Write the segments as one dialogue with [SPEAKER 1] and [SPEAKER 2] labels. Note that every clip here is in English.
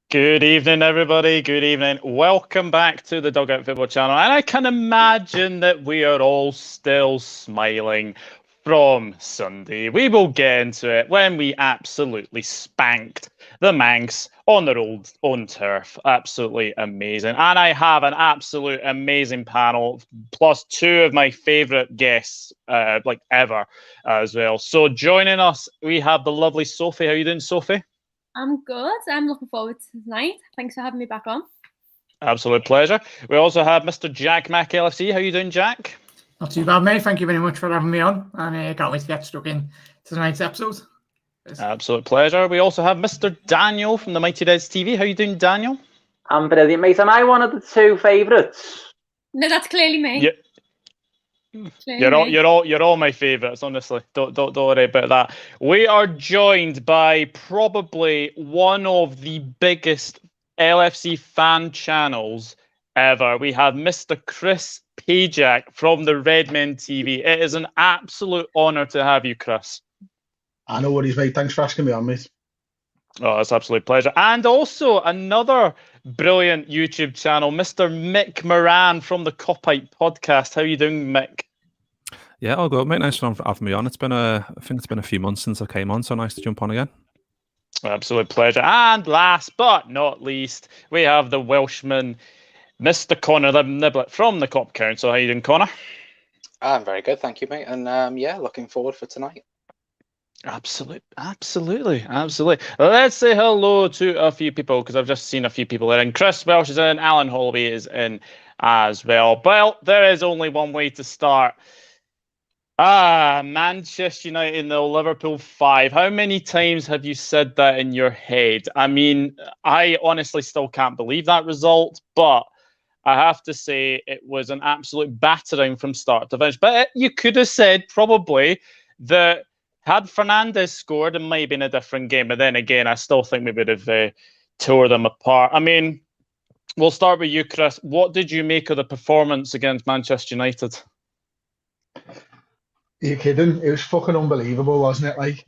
[SPEAKER 1] Good evening, everybody. Good evening. Welcome back to the Dugout Football Channel. And I can imagine that we are all still smiling from Sunday. We will get into it when we absolutely spanked the Manx on their own turf. Absolutely amazing. And I have an absolute amazing panel, plus two of my favourite guests, ever as well. So joining us, we have the lovely Sophie. How are you doing, Sophie?
[SPEAKER 2] I'm good. I'm looking forward to tonight. Thanks for having me back on.
[SPEAKER 1] Absolute pleasure. We also have Mr. Jack Mack LFC. How are you doing, Jack?
[SPEAKER 3] Not too bad, mate. Thank you very much for having me on. And I can't wait to get stuck in tonight's episode.
[SPEAKER 1] Absolute pleasure. We also have Mr. Daniel from the Mighty Reds TV. How are you doing, Daniel?
[SPEAKER 4] I'm brilliant, mate. Am I one of the two favourites?
[SPEAKER 2] No, that's clearly me.
[SPEAKER 1] Yeah. You're all my favourites, honestly. Don't worry about that. We are joined by probably one of the biggest LFC fan channels ever. We have Mr. Chris Pajak from the Redmen TV. It is an absolute honour to have you, Chris.
[SPEAKER 5] I know worries, mate. Thanks for asking me on, mate.
[SPEAKER 1] Oh, it's an absolute pleasure. And also another brilliant YouTube channel, Mr. Mick Moran from the Kopite podcast. How are you doing, Mick?
[SPEAKER 6] Yeah, all good, mate. Nice for having me on. I think it's been a few months since I came on, so nice to jump on again.
[SPEAKER 1] Absolute pleasure. And last but not least, we have the Welshman, Mr. Connor Niblet from the Cop Council. How are you doing, Connor?
[SPEAKER 7] I'm very good, thank you, mate. And looking forward for tonight.
[SPEAKER 1] Absolutely. Let's say hello to a few people because I've just seen a few people there. And Chris Welsh is in, Alan Holloway is in as well. Well, there is only one way to start. Manchester United in the Liverpool 5. How many times have you said that in your head? I mean, I honestly still can't believe that result, but I have to say it was an absolute battering from start to finish. But you could have said probably that had Fernandes scored, it might have been a different game. But then again, I still think we would have tore them apart. I mean, we'll start with you, Chris. What did you make of the performance against Manchester United?
[SPEAKER 5] You're kidding. It was fucking unbelievable, wasn't it? Like,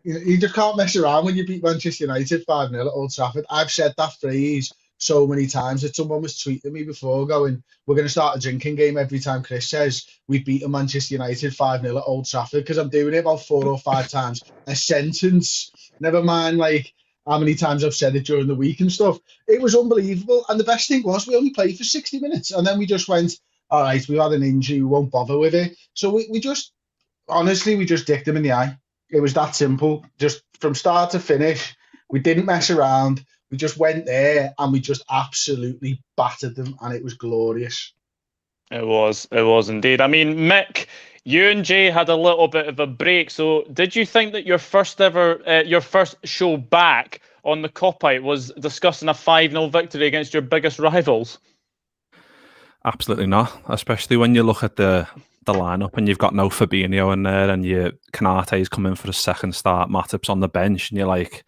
[SPEAKER 5] you just can't mess around when you beat Manchester United 5-0 at Old Trafford. I've said that phrase so many times that someone was tweeting me before going, we're going to start a drinking game every time Chris says we've beaten Manchester United 5-0 at Old Trafford, because I'm doing it about 4 or 5 times a sentence. Never mind, like, how many times I've said it during the week and stuff. It was unbelievable. And the best thing was we only played for 60 minutes. And then we just went, all right, we've had an injury, we won't bother with it. So we just, honestly, we just dicked them in the eye. It was that simple. Just from start to finish, we didn't mess around. We just went there and we just absolutely battered them, and it was glorious.
[SPEAKER 1] It was indeed. I mean, Mick, you and Jay had a little bit of a break. So did you think that your first show back on the Kopite was discussing a 5-0 victory against your biggest rivals?
[SPEAKER 6] Absolutely not, especially when you look at the lineup and you've got no Fabinho in there and your Konate's come in for a second start, Matip's on the bench, and you're like,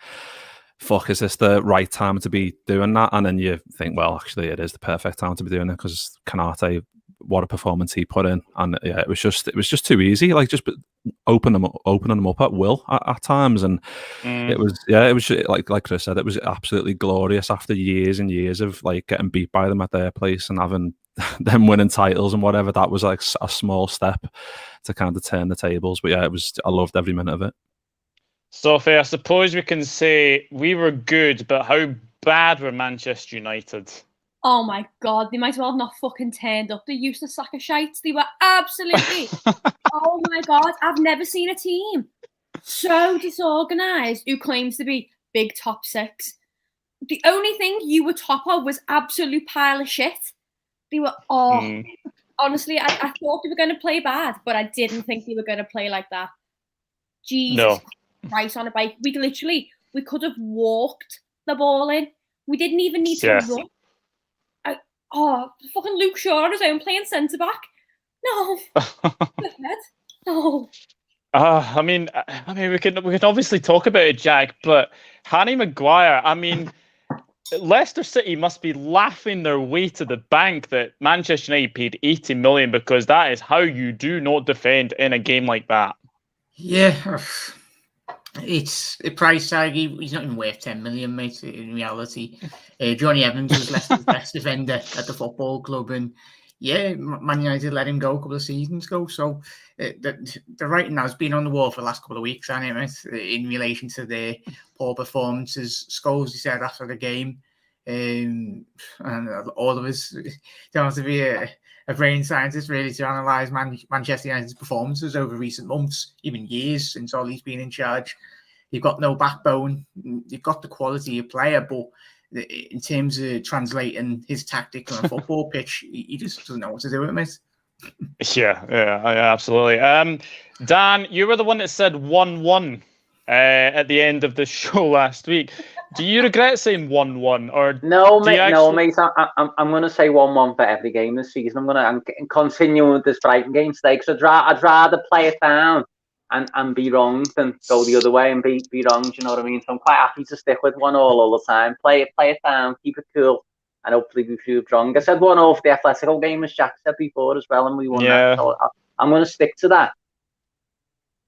[SPEAKER 6] fuck, is this the right time to be doing that? And then you think, well, actually it is the perfect time to be doing it, because Konate, what a performance he put in. And yeah, it was just too easy, like just opening them up at will at times. And it was like Chris said, it was absolutely glorious after years and years of like getting beat by them at their place and having them winning titles and whatever. That was like a small step to kind of turn the tables. But yeah, I loved every minute of it.
[SPEAKER 1] Sophie, I suppose we can say we were good, but how bad were Manchester United?
[SPEAKER 2] Oh my God, they might as well have not fucking turned up. They used to sack of shites. They were absolutely, oh my God, I've never seen a team so disorganised who claims to be big top six. The only thing you were top of was absolute pile of shit. They were, honestly, I thought they were going to play bad, but I didn't think they were going to play like that. Jesus Christ, on a bike. We could have walked the ball in. We didn't even need to run. Fucking Luke Shaw on his own playing centre-back. No. No.
[SPEAKER 1] I mean, we can obviously talk about it, Jack, but Harry Maguire, I mean, Leicester City must be laughing their way to the bank that Manchester United paid 80 million, because that is how you do not defend in a game like that.
[SPEAKER 3] Yeah. It's a price tag. He's not even worth 10 million, mate. In reality, Johnny Evans was Leicester's best defender at the football club, and yeah, Man United let him go a couple of seasons ago. So the writing has been on the wall for the last couple of weeks, hasn't it, mate? In relation to their poor performances. Scholes, he said after the game, and all of us don't have to be a brain scientist really to analyse Manchester United's performances over recent months, even years since Ollie's been in charge. You've got no backbone. You've got the quality of player, but in terms of translating his tactics on a football pitch, he just doesn't know what to do with it.
[SPEAKER 1] Yeah, absolutely. Dan, you were the one that said 1-1 at the end of the show last week. Do you regret saying 1-1, or
[SPEAKER 4] no, mate? No, mate. I'm going to say 1-1 for every game this season. I'm continuing with this Brighton game today because I'd rather play it down and be wrong than go the other way and be wrong. Do you know what I mean? So I'm quite happy to stick with 1-1 all the time. Play it down, keep it cool, and hopefully we proved wrong. I said 1-0 for the Atletico game, as Jack said before as well, and we won that. So I'm going to stick to that.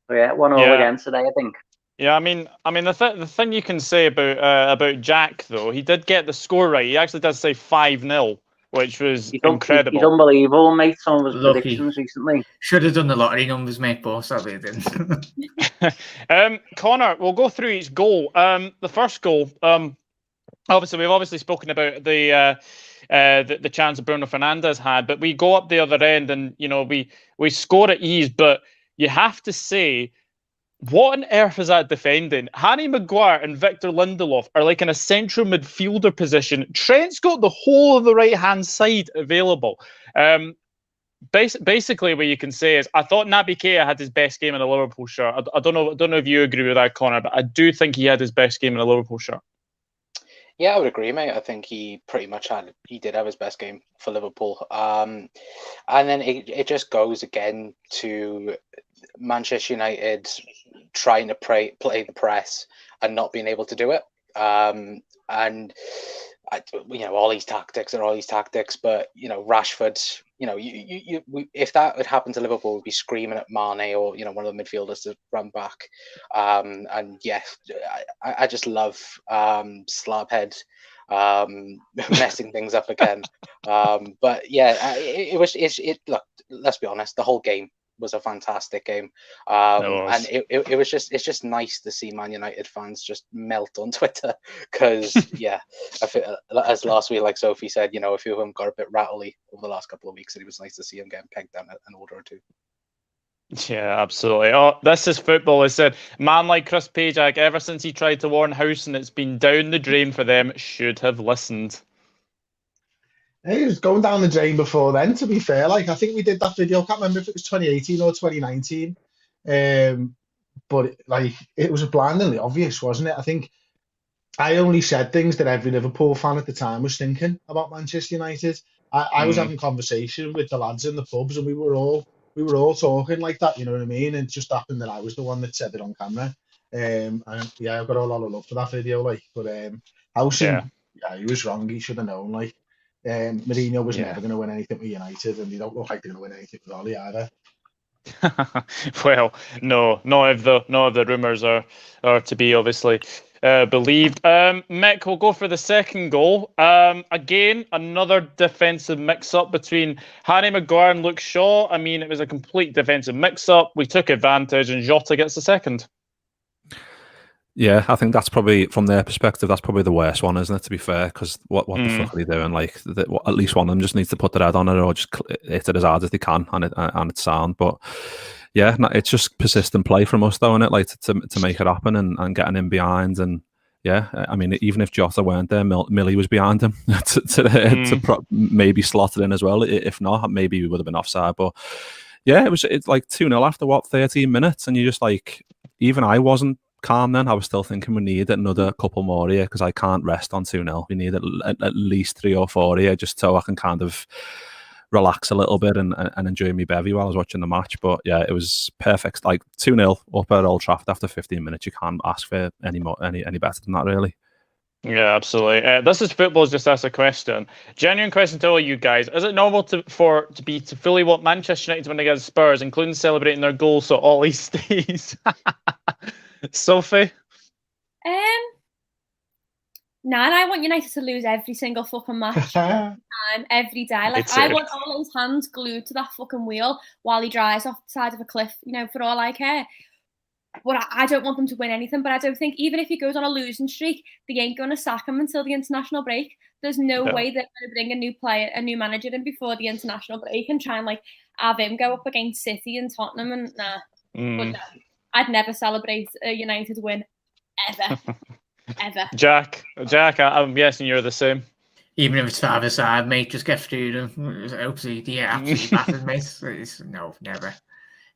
[SPEAKER 4] So yeah, 1-0 again today, I think.
[SPEAKER 1] Yeah, I mean, the thing you can say about Jack though, he did get the score right. He actually did say 5-0, which was incredible.
[SPEAKER 4] He's unbelievable, mate. Some of his predictions recently.
[SPEAKER 3] Should have done the lottery numbers, mate, but sadly didn't.
[SPEAKER 1] Connor, we'll go through each goal. The first goal, obviously we've spoken about the chance that Bruno Fernandes had, but we go up the other end and we score at ease. But you have to say, what on earth is that defending? Harry Maguire and Victor Lindelof are like in a central midfielder position. Trent's got the whole of the right-hand side available. Basically, what you can say is, I thought Naby Keita had his best game in a Liverpool shirt. I don't know if you agree with that, Connor, but I do think he had his best game in a Liverpool shirt.
[SPEAKER 7] Yeah, I would agree, mate. I think he pretty much did have his best game for Liverpool. And then it just goes again to Manchester United trying to play the press and not being able to do it. All these tactics, but Rashford, if that had happened to Liverpool, we'd be screaming at Mane or one of the midfielders to run back. I just love Slabhead messing things up again. But yeah, look, let's be honest, the whole game was a fantastic game, and it's just nice to see Man United fans just melt on Twitter because I feel, as last week, like Sophie said, a few of them got a bit rattly over the last couple of weeks, and it was nice to see them getting pegged down an order or two.
[SPEAKER 1] Yeah, absolutely. Oh, this is football. I said, man like Chris Pajak, ever since he tried to warn House and it's been down the drain for them, should have listened.
[SPEAKER 5] He was going down the drain before then, to be fair. Like, I think we did that video. I can't remember if it was 2018 or 2019. But it was blindingly obvious, wasn't it? I think I only said things that every Liverpool fan at the time was thinking about Manchester United. I was having conversation with the lads in the pubs, and we were all talking like that, you know what I mean? And it just happened that I was the one that said it on camera. And I've got a lot of love for that video, but Howson, he was wrong. He should have known, Mourinho was never going to win anything with United, and they don't look like they're going to win anything with Ollie either.
[SPEAKER 1] Well, no, none of the rumours are to be obviously believed. Mick, we'll go for the second goal. Again, another defensive mix-up between Harry Maguire and Luke Shaw. I mean, it was a complete defensive mix-up. We took advantage, and Jota gets the second.
[SPEAKER 6] Yeah, I think that's probably, from their perspective, that's probably the worst one, isn't it, to be fair? Because what the fuck are they doing? At least one of them just needs to put their head on it or just hit it as hard as they can, and it's sound. But yeah, it's just persistent play from us, though, isn't it? To make it happen and getting in behind. And yeah, I mean, even if Jota weren't there, Millie was behind him to maybe slot it in as well. If not, maybe we would have been offside. But yeah, it's like 2-0 after 13 minutes, and you just even I wasn't calm then. I was still thinking we need another couple more here because I can't rest on 2-0. We need at least 3 or 4 here just so I can kind of relax a little bit and enjoy my bevy while I was watching the match. But yeah, it was perfect. 2-0 up at Old Trafford after 15 minutes. You can't ask for any better than that, really.
[SPEAKER 1] Yeah, absolutely. This is Football's Just Asked a Question. Genuine question to all you guys. Is it normal to fully want Manchester United to win against Spurs, including celebrating their goal so Ollie stays? Sophie?
[SPEAKER 2] Nah, and I want United to lose every single fucking match, every day. Like, I want all his hands glued to that fucking wheel while he drives off the side of a cliff, for all I care. But I don't want them to win anything. But I don't think, even if he goes on a losing streak, they ain't going to sack him until the international break. There's no way they're going to bring a new manager in before the international break and try and have him go up against City and Tottenham. And nah, but no, I'd never celebrate a United win ever. Ever.
[SPEAKER 1] Jack, I'm guessing you're the same.
[SPEAKER 3] Even if it's 5-a-side, mate, just get through them. Hopefully, absolutely battered, mate. No, never.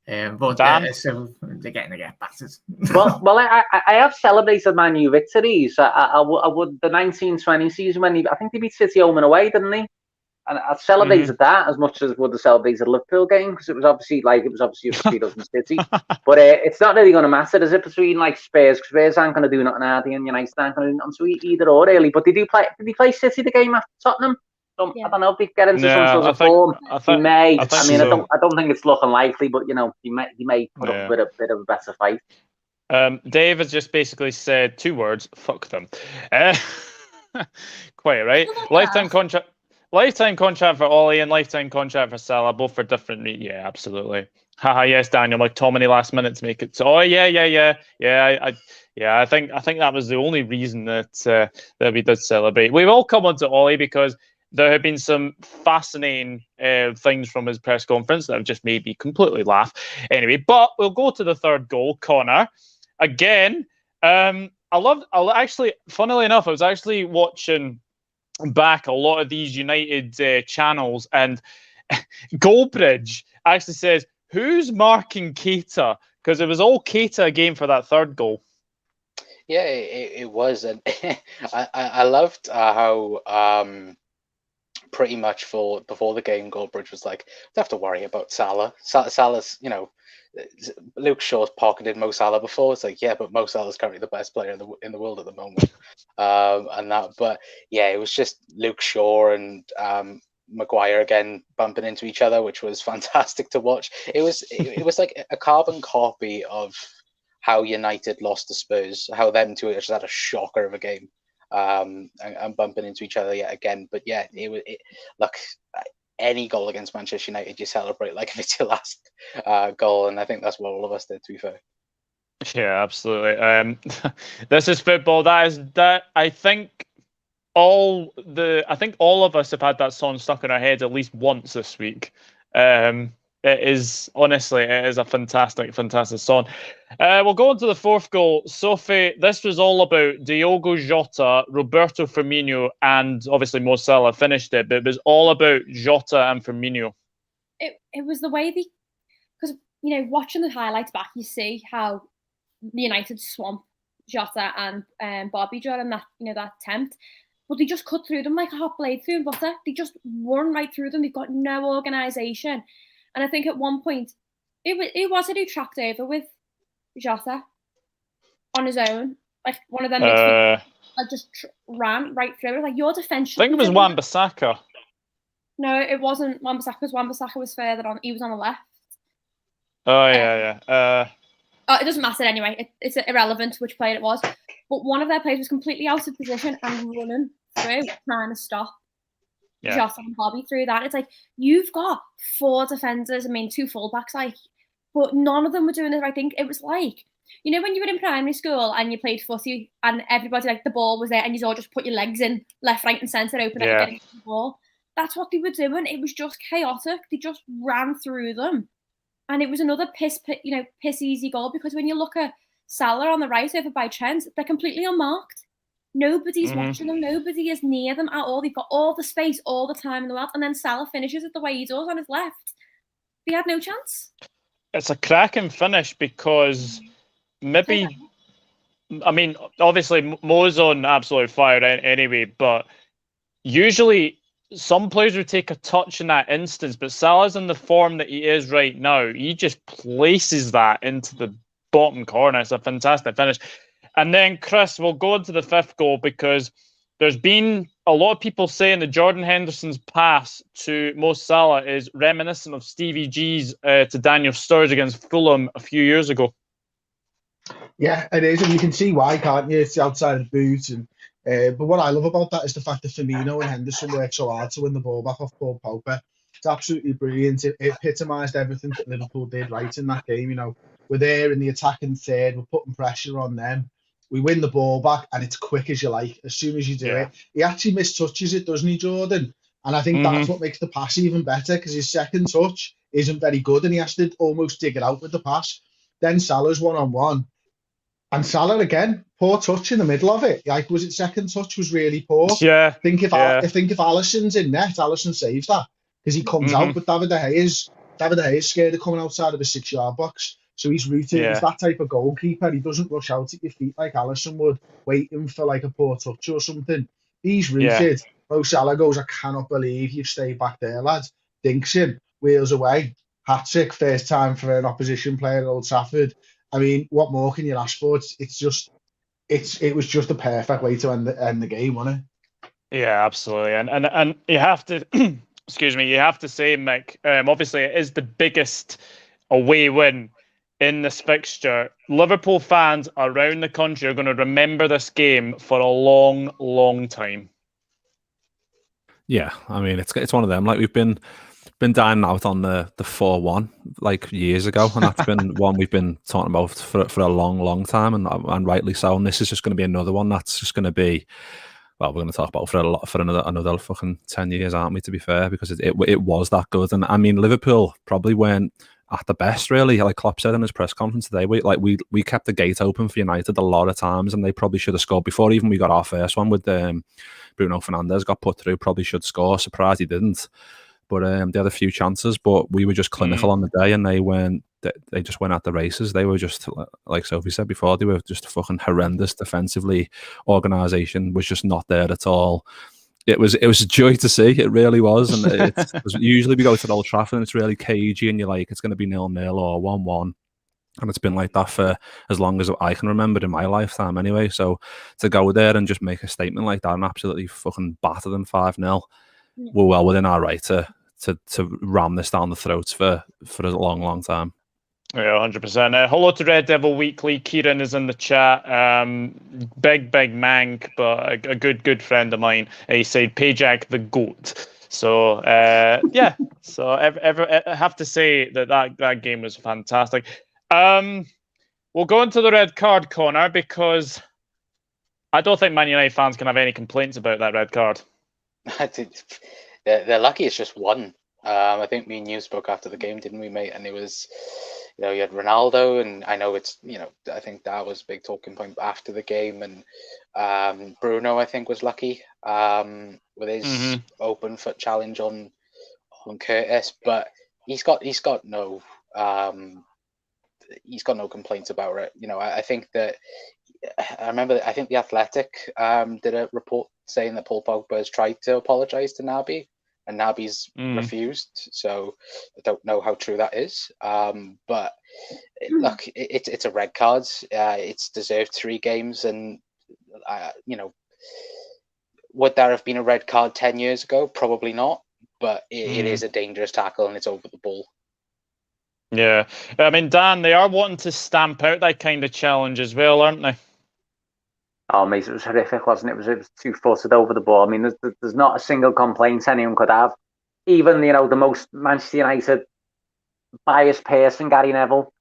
[SPEAKER 3] But so they're getting to get battered.
[SPEAKER 4] well, I have celebrated Man U victories. I would the 1920 season when I think they beat City home and away, didn't they? And I celebrated that as much as would have celebrated the Liverpool game because it was obviously between us and City. But it's not really going to matter, is it? Between Spurs, Spurs aren't going to do nothing, are they? And United aren't going to do nothing. So either or really. But did they play City the game after Tottenham? I don't know if they get into some sort of form. He may. I don't think it's looking likely, but he may put up with a bit of a better fight.
[SPEAKER 1] Dave has just basically said 2 words: fuck them. Quite right. Lifetime contract for Ollie and lifetime contract for Salah, both for different reasons. Yeah, absolutely. Haha, yes, Daniel. Tomini last minute to make it. So, yeah. I think that was the only reason that we did celebrate. We will come on to Ollie because there have been some fascinating things from his press conference that have just made me completely laugh. Anyway, but we'll go to the third goal, Connor. Again, funnily enough, I was actually watching back a lot of these United channels, and Goldbridge actually says, who's marking Keita? Because it was all Keita again for that third goal.
[SPEAKER 7] Yeah, it was. And I loved how pretty much before the game, Goldbridge was like, don't have to worry about Salah. Salah's, Luke Shaw's pocketed Mo Salah before. It's like, yeah, but Mo Salah's currently the best player in the world at the moment. But yeah, it was just Luke Shaw and Maguire again bumping into each other, which was fantastic to watch. It was like a carbon copy of how United lost to Spurs, how them two just had a shocker of a game, and bumping into each other yet again. But yeah, look, any goal against Manchester United, you celebrate like if it's your last goal, and I think that's what all of us did, to be fair.
[SPEAKER 1] Yeah, absolutely. This is football. I think all of us have had that song stuck in our heads at least once this week. It is a fantastic song. We'll go on to the fourth goal. Sophie, this was all about Diogo Jota, Roberto Firmino, and obviously Mo Salah finished it, but it was all about Jota and Firmino.
[SPEAKER 2] It was the way because watching the highlights back, you see how United swamp Jota and Bobby during that that attempt, but they just cut through them like a hot blade through butter. They just run right through them. They've got no organisation. And I think at one point, it was who tracked over with Jota on his own. Like one of them just ran right through it. Like, your defence.
[SPEAKER 1] I think it was Wan-Bissaka.
[SPEAKER 2] No, it wasn't Wan-Bissaka, because Wan-Bissaka was further on. He was on the left.
[SPEAKER 1] Oh, yeah.
[SPEAKER 2] It doesn't matter anyway. It's irrelevant which player it was. But one of their players was completely out of position and running through, trying to stop Jota and Bobby through that. It's like, you've got 4 defenders, 2 fullbacks, but none of them were doing the right thing. It was like, when you were in primary school and you played footy and everybody, the ball was there and you all just put your legs in left, right and centre open and getting the ball. That's what they were doing. It was just chaotic. They just ran through them. And it was another piss easy goal, because when you look at Salah on the right over by Trent, they're completely unmarked. Nobody's watching them. Nobody is near them at all. They've got all the space, all the time in the world. And then Salah finishes it the way he does on his left. They had no chance.
[SPEAKER 1] It's a cracking finish because obviously Mo's on absolute fire anyway, but usually some players would take a touch in that instance, but Salah's in the form that he is right now. He just places that into the bottom corner. It's a fantastic finish. And then, Chris, we'll go into the fifth goal, because there's been a lot of people saying that Jordan Henderson's pass to Mo Salah is reminiscent of Stevie G's to Daniel Sturridge against Fulham a few years ago.
[SPEAKER 5] Yeah, it is, and you can see why, can't you? It's the outside of the boot, and but what I love about that is the fact that Firmino and Henderson worked so hard to win the ball back off Paul Pogba. It's absolutely brilliant. It epitomised everything that Liverpool did right in that game. You know, we're there in the attacking third, we're putting pressure on them. We win the ball back, and it's quick as you like. As soon as you do it, he actually mistouches it, doesn't he, Jordan? And I think that's what makes the pass even better, because his second touch isn't very good, and he has to almost dig it out with the pass. Then Salah's one-on-one. And Salah again, poor touch in the middle of it. Like, was it second touch was really poor?
[SPEAKER 1] Yeah.
[SPEAKER 5] I think if Alisson's in net, Alisson saves that, because he comes out. But David De Gea is scared of coming outside of a 6-yard box, so he's rooted.
[SPEAKER 1] Yeah.
[SPEAKER 5] He's that type of goalkeeper. He doesn't rush out at your feet like Alisson would, waiting for like a poor touch or something. He's rooted. Mo Salah goes, I cannot believe you've stayed back there, lads. Dinks him, wheels away, hat-trick, first time for an opposition player at Old Trafford. I mean, what more can you ask for? It was just a perfect way to end the game, wasn't it?
[SPEAKER 1] Yeah, absolutely. And you have to excuse me, you have to say, Mick, obviously it is the biggest away win in this fixture. Liverpool fans around the country are going to remember this game for a long, long time.
[SPEAKER 6] Yeah, I mean, it's one of them. Like, we've been dining out on the 4-1 like years ago, and that's been one we've been talking about for a long, long time, and rightly so. And this is just going to be another one that's just going to be, well, we're going to talk about for another fucking 10 years, aren't we? To be fair, because it was that good. And I mean, Liverpool probably weren't at the best, really. Like Klopp said in his press conference today, we kept the gate open for United a lot of times, and they probably should have scored before even we got our first one with Bruno Fernandes got put through. Probably should score. Surprised he didn't. But they had a few chances, but we were just clinical on the day, and they just went at the races. They were just, like Sophie said before, they were just fucking horrendous defensively. Organisation was just not there at all. It was a joy to see. It really was. And usually we go to Old Trafford and it's really cagey, and you're like, it's going to be 0-0 or 1-1. And it's been like that for as long as I can remember in my lifetime anyway. So to go there and just make a statement like that and absolutely fucking batter them 5-0, we're well within our right to ram this down the throats for a long, long time.
[SPEAKER 1] Yeah, 100%. Hello to Red Devil Weekly. Kieran is in the chat. Big Mank, but a good friend of mine. He said Pajak the GOAT. So yeah. So I have to say that game was fantastic. We'll go into the red card corner, because I don't think Man United fans can have any complaints about that red card.
[SPEAKER 7] They're lucky it's just one. I think me and you spoke after the game, didn't we, mate? And it was, you had Ronaldo, and I know it's, I think that was a big talking point after the game. And Bruno, I think, was lucky with his open foot challenge on Curtis, but he's got no complaints about it. I think that I think the Athletic did a report saying that Paul Pogba has tried to apologise to Naby, and Naby's refused. So I don't know how true that is. But look, it's a red card. It's deserved 3 games, and would there have been a red card 10 years ago? Probably not. But it is a dangerous tackle, and it's over the ball.
[SPEAKER 1] Yeah, I mean, Dan, they are wanting to stamp out that kind of challenge as well, aren't they?
[SPEAKER 4] Oh, mate, it was horrific, wasn't it? It was 2-footed over the ball. I mean, there's not a single complaint anyone could have. Even, the most Manchester United biased person, Gary Neville,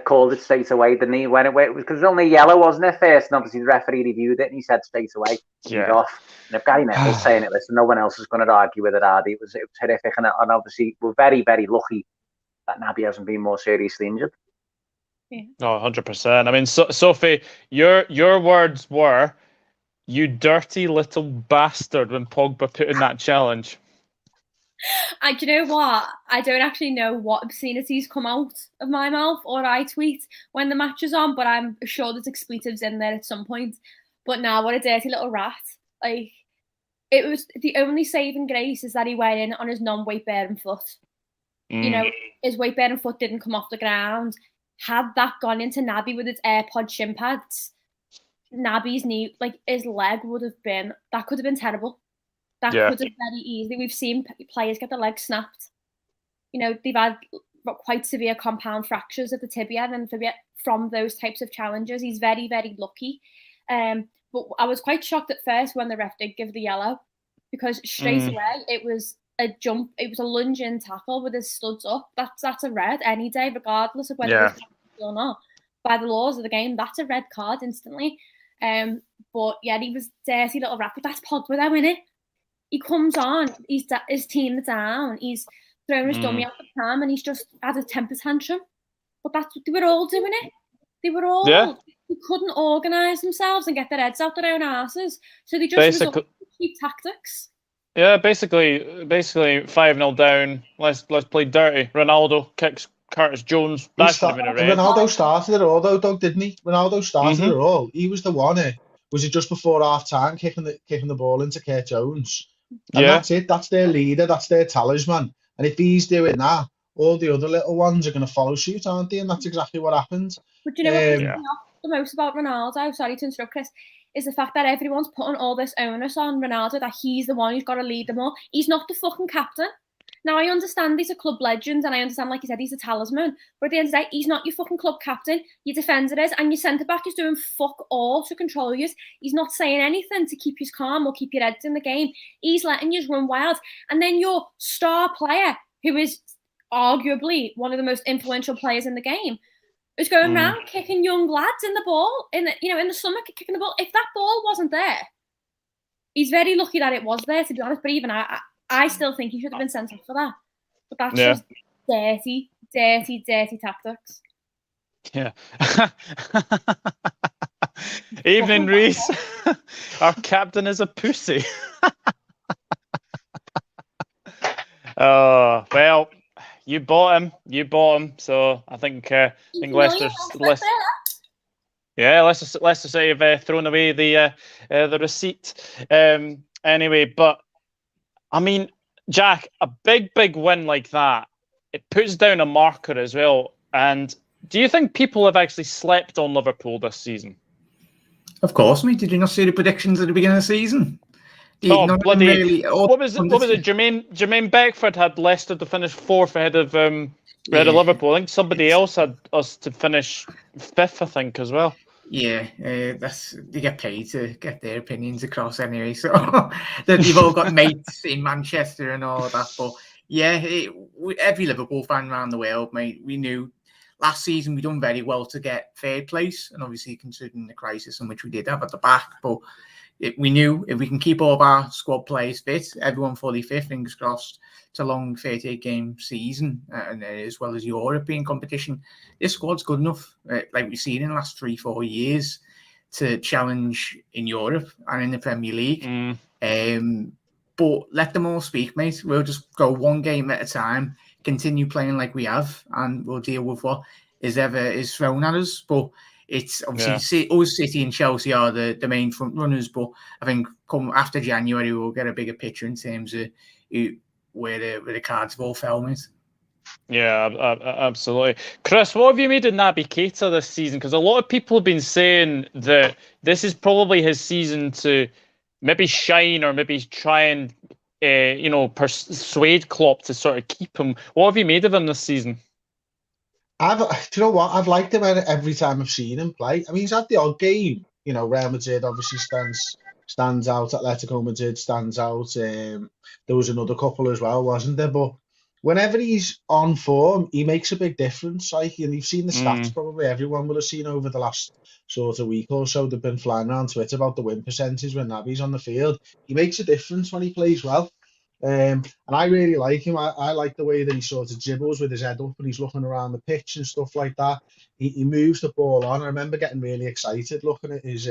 [SPEAKER 4] called it straight away, didn't he? When it was, because it was only yellow, wasn't it, first? And obviously the referee reviewed it, and he said straight away, he's off. And if Gary Neville's saying it, listen, no one else is going to argue with it, are they? It was horrific, and obviously we're very, very lucky that Naby hasn't been more seriously injured.
[SPEAKER 1] Oh, 100%. I mean, Sophie, your words were, "You dirty little bastard," when Pogba put in that challenge.
[SPEAKER 2] And do you know what? I don't actually know what obscenities come out of my mouth or I tweet when the match is on, but I'm sure there's expletives in there at some point. But now, what a dirty little rat. Like, it was the only saving grace is that he went in on his non-weight-bearing foot. His weight-bearing foot didn't come off the ground. Had that gone into Naby with his AirPod shin pads, Naby's knee, like his leg could have been terrible. That could have very easily. We've seen players get their legs snapped. They've had quite severe compound fractures of the tibia and fibula from those types of challenges. He's very, very lucky. But I was quite shocked at first when the ref did give the yellow, because straight away it was a jump, it was a lunge in tackle with his studs up. That's a red any day, regardless of whether it's or not. By the laws of the game, that's a red card instantly. But yeah, he was dirty little rat, but that's Pogba though, innit? He comes on, his team are down, he's thrown his dummy out the pram, and he's just had a temper tantrum. But they were all doing it. They were all, they couldn't organise themselves and get their heads out their own asses. So they just resorted to cheap tactics.
[SPEAKER 1] Yeah, basically 5-0 down. Let's play dirty. Ronaldo kicks Curtis Jones. That's not even a red.
[SPEAKER 5] Ronaldo started it all, though, Doug, didn't he? Ronaldo started it all. He was the one. Was it just before half time, kicking the ball into Curtis Jones? And that's it. That's their leader. That's their talisman. And if he's doing that, all the other little ones are going to follow suit, aren't they? And that's exactly what happened.
[SPEAKER 2] But you know what pisses me off the most about Ronaldo? Sorry to interrupt, Chris. Is the fact that everyone's putting all this onus on Ronaldo, that he's the one who's got to lead them all. He's not the fucking captain. Now, I understand he's a club legend, and I understand, like you said, he's a talisman. But at the end of the day, he's not your fucking club captain. Your defender is, and your centre-back is doing fuck all to control you. He's not saying anything to keep you calm or keep your heads in the game. He's letting you run wild. And then your star player, who is arguably one of the most influential players in the game, is going around kicking young lads in the ball, in the stomach, kicking the ball. If that ball wasn't there, he's very lucky that it was there, to be honest. But even I still think he should have been sent off for that. But that's just dirty, dirty, dirty tactics.
[SPEAKER 1] Yeah. Evening, Reese. Our captain is a pussy. Oh, well. You bought him. So I think let's just say you've thrown away the receipt. Anyway, but I mean, Jack, a big win like that, it puts down a marker as well. And do you think people have actually slept on Liverpool this season?
[SPEAKER 3] Of course, mate. Did you not see the predictions at the beginning of the season?
[SPEAKER 1] Oh, bloody! What was it? Jermaine Beckford had Leicester to finish 4th ahead of Liverpool. I think somebody else had us to finish 5th, I think, as well.
[SPEAKER 3] Yeah, they get paid to get their opinions across anyway. So that you've all got mates in Manchester and all of that. But yeah, every Liverpool fan around the world, mate, we knew last season we done very well to get 3rd place, and obviously considering the crisis in which we did have at the back, but. We knew if we can keep all of our squad players fit, everyone fully fit, fingers crossed, it's a long 38-game season, and as well as European competition, this squad's good enough, like we've seen in the last 3-4 years, to challenge in Europe and in the Premier League. But let them all speak, mate. We'll just go one game at a time, continue playing like we have, and we'll deal with what is thrown at us. But it's obviously us, City and Chelsea are the main front runners, but I think come after January we'll get a bigger picture in terms of where the cards have all fell, mate.
[SPEAKER 1] Yeah, absolutely. Chris, what have you made of Naby Keita this season? Because a lot of people have been saying that this is probably his season to maybe shine or maybe try and persuade Klopp to sort of keep him. What have you made of him this season?
[SPEAKER 5] Do you know what? I've liked him every time I've seen him play. I mean, he's had the odd game. Real Madrid obviously stands out. Atletico Madrid stands out. There was another couple as well, wasn't there? But whenever he's on form, he makes a big difference. And you've seen the stats, probably everyone will have seen over the last sort of week or so. They've been flying around Twitter about the win percentage when Naby's on the field. He makes a difference when he plays well. And I really like him. I like the way that he sort of dribbles with his head up and he's looking around the pitch and stuff like that. He moves the ball on. I remember getting really excited looking at his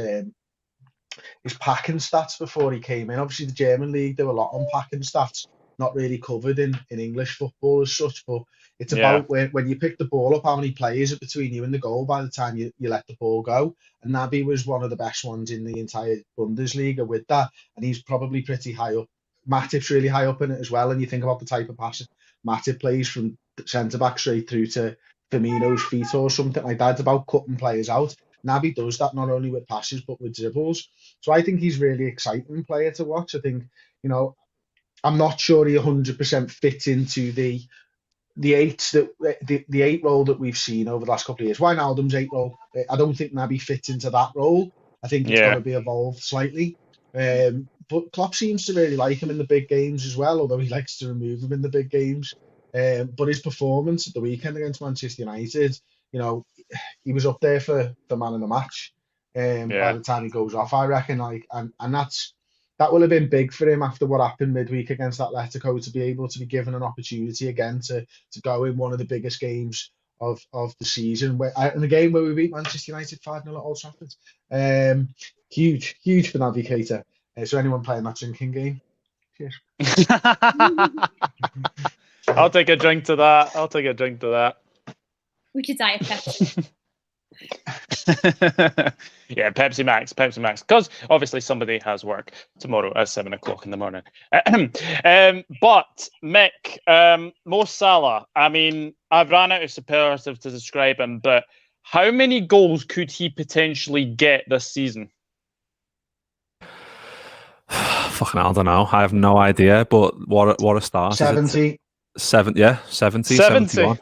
[SPEAKER 5] packing stats before he came in. Obviously, the German league, there were a lot on packing stats, not really covered in English football as such. But it's about when you pick the ball up, how many players are between you and the goal by the time you let the ball go. And Naby was one of the best ones in the entire Bundesliga with that. And he's probably pretty high up. Matip's really high up in it as well, and you think about the type of pass Matip plays from centre-back straight through to Firmino's feet or something like that. It's about cutting players out. Naby does that not only with passes but with dribbles. So I think he's really exciting player to watch. I think, I'm not sure he 100% fits into the the eight role that we've seen over the last couple of years. Wijnaldum's 8 role. I don't think Naby fits into that role. I think it's got to be evolved slightly. But Klopp seems to really like him in the big games as well, although he likes to remove him in the big games. But his performance at the weekend against Manchester United, he was up there for the man of the match. By the time he goes off, I reckon, and that will have been big for him after what happened midweek against Atletico, to be able to be given an opportunity again to go in one of the biggest games of the season, in the game where we beat Manchester United 5-0 at Old Trafford. Huge for Naby Keita. So anyone playing that drinking game, cheers.
[SPEAKER 1] I'll take a drink to that.
[SPEAKER 2] We should Diet Pepsi.
[SPEAKER 1] Yeah, Pepsi Max. Because obviously somebody has work tomorrow at 7:00 in the morning. But Mick, Mo Salah. I mean, I've ran out of superlative to describe him, but how many goals could he potentially get this season?
[SPEAKER 6] Fucking hell, I don't know. I have no idea. But what a start!
[SPEAKER 5] 70.
[SPEAKER 6] 70, 71.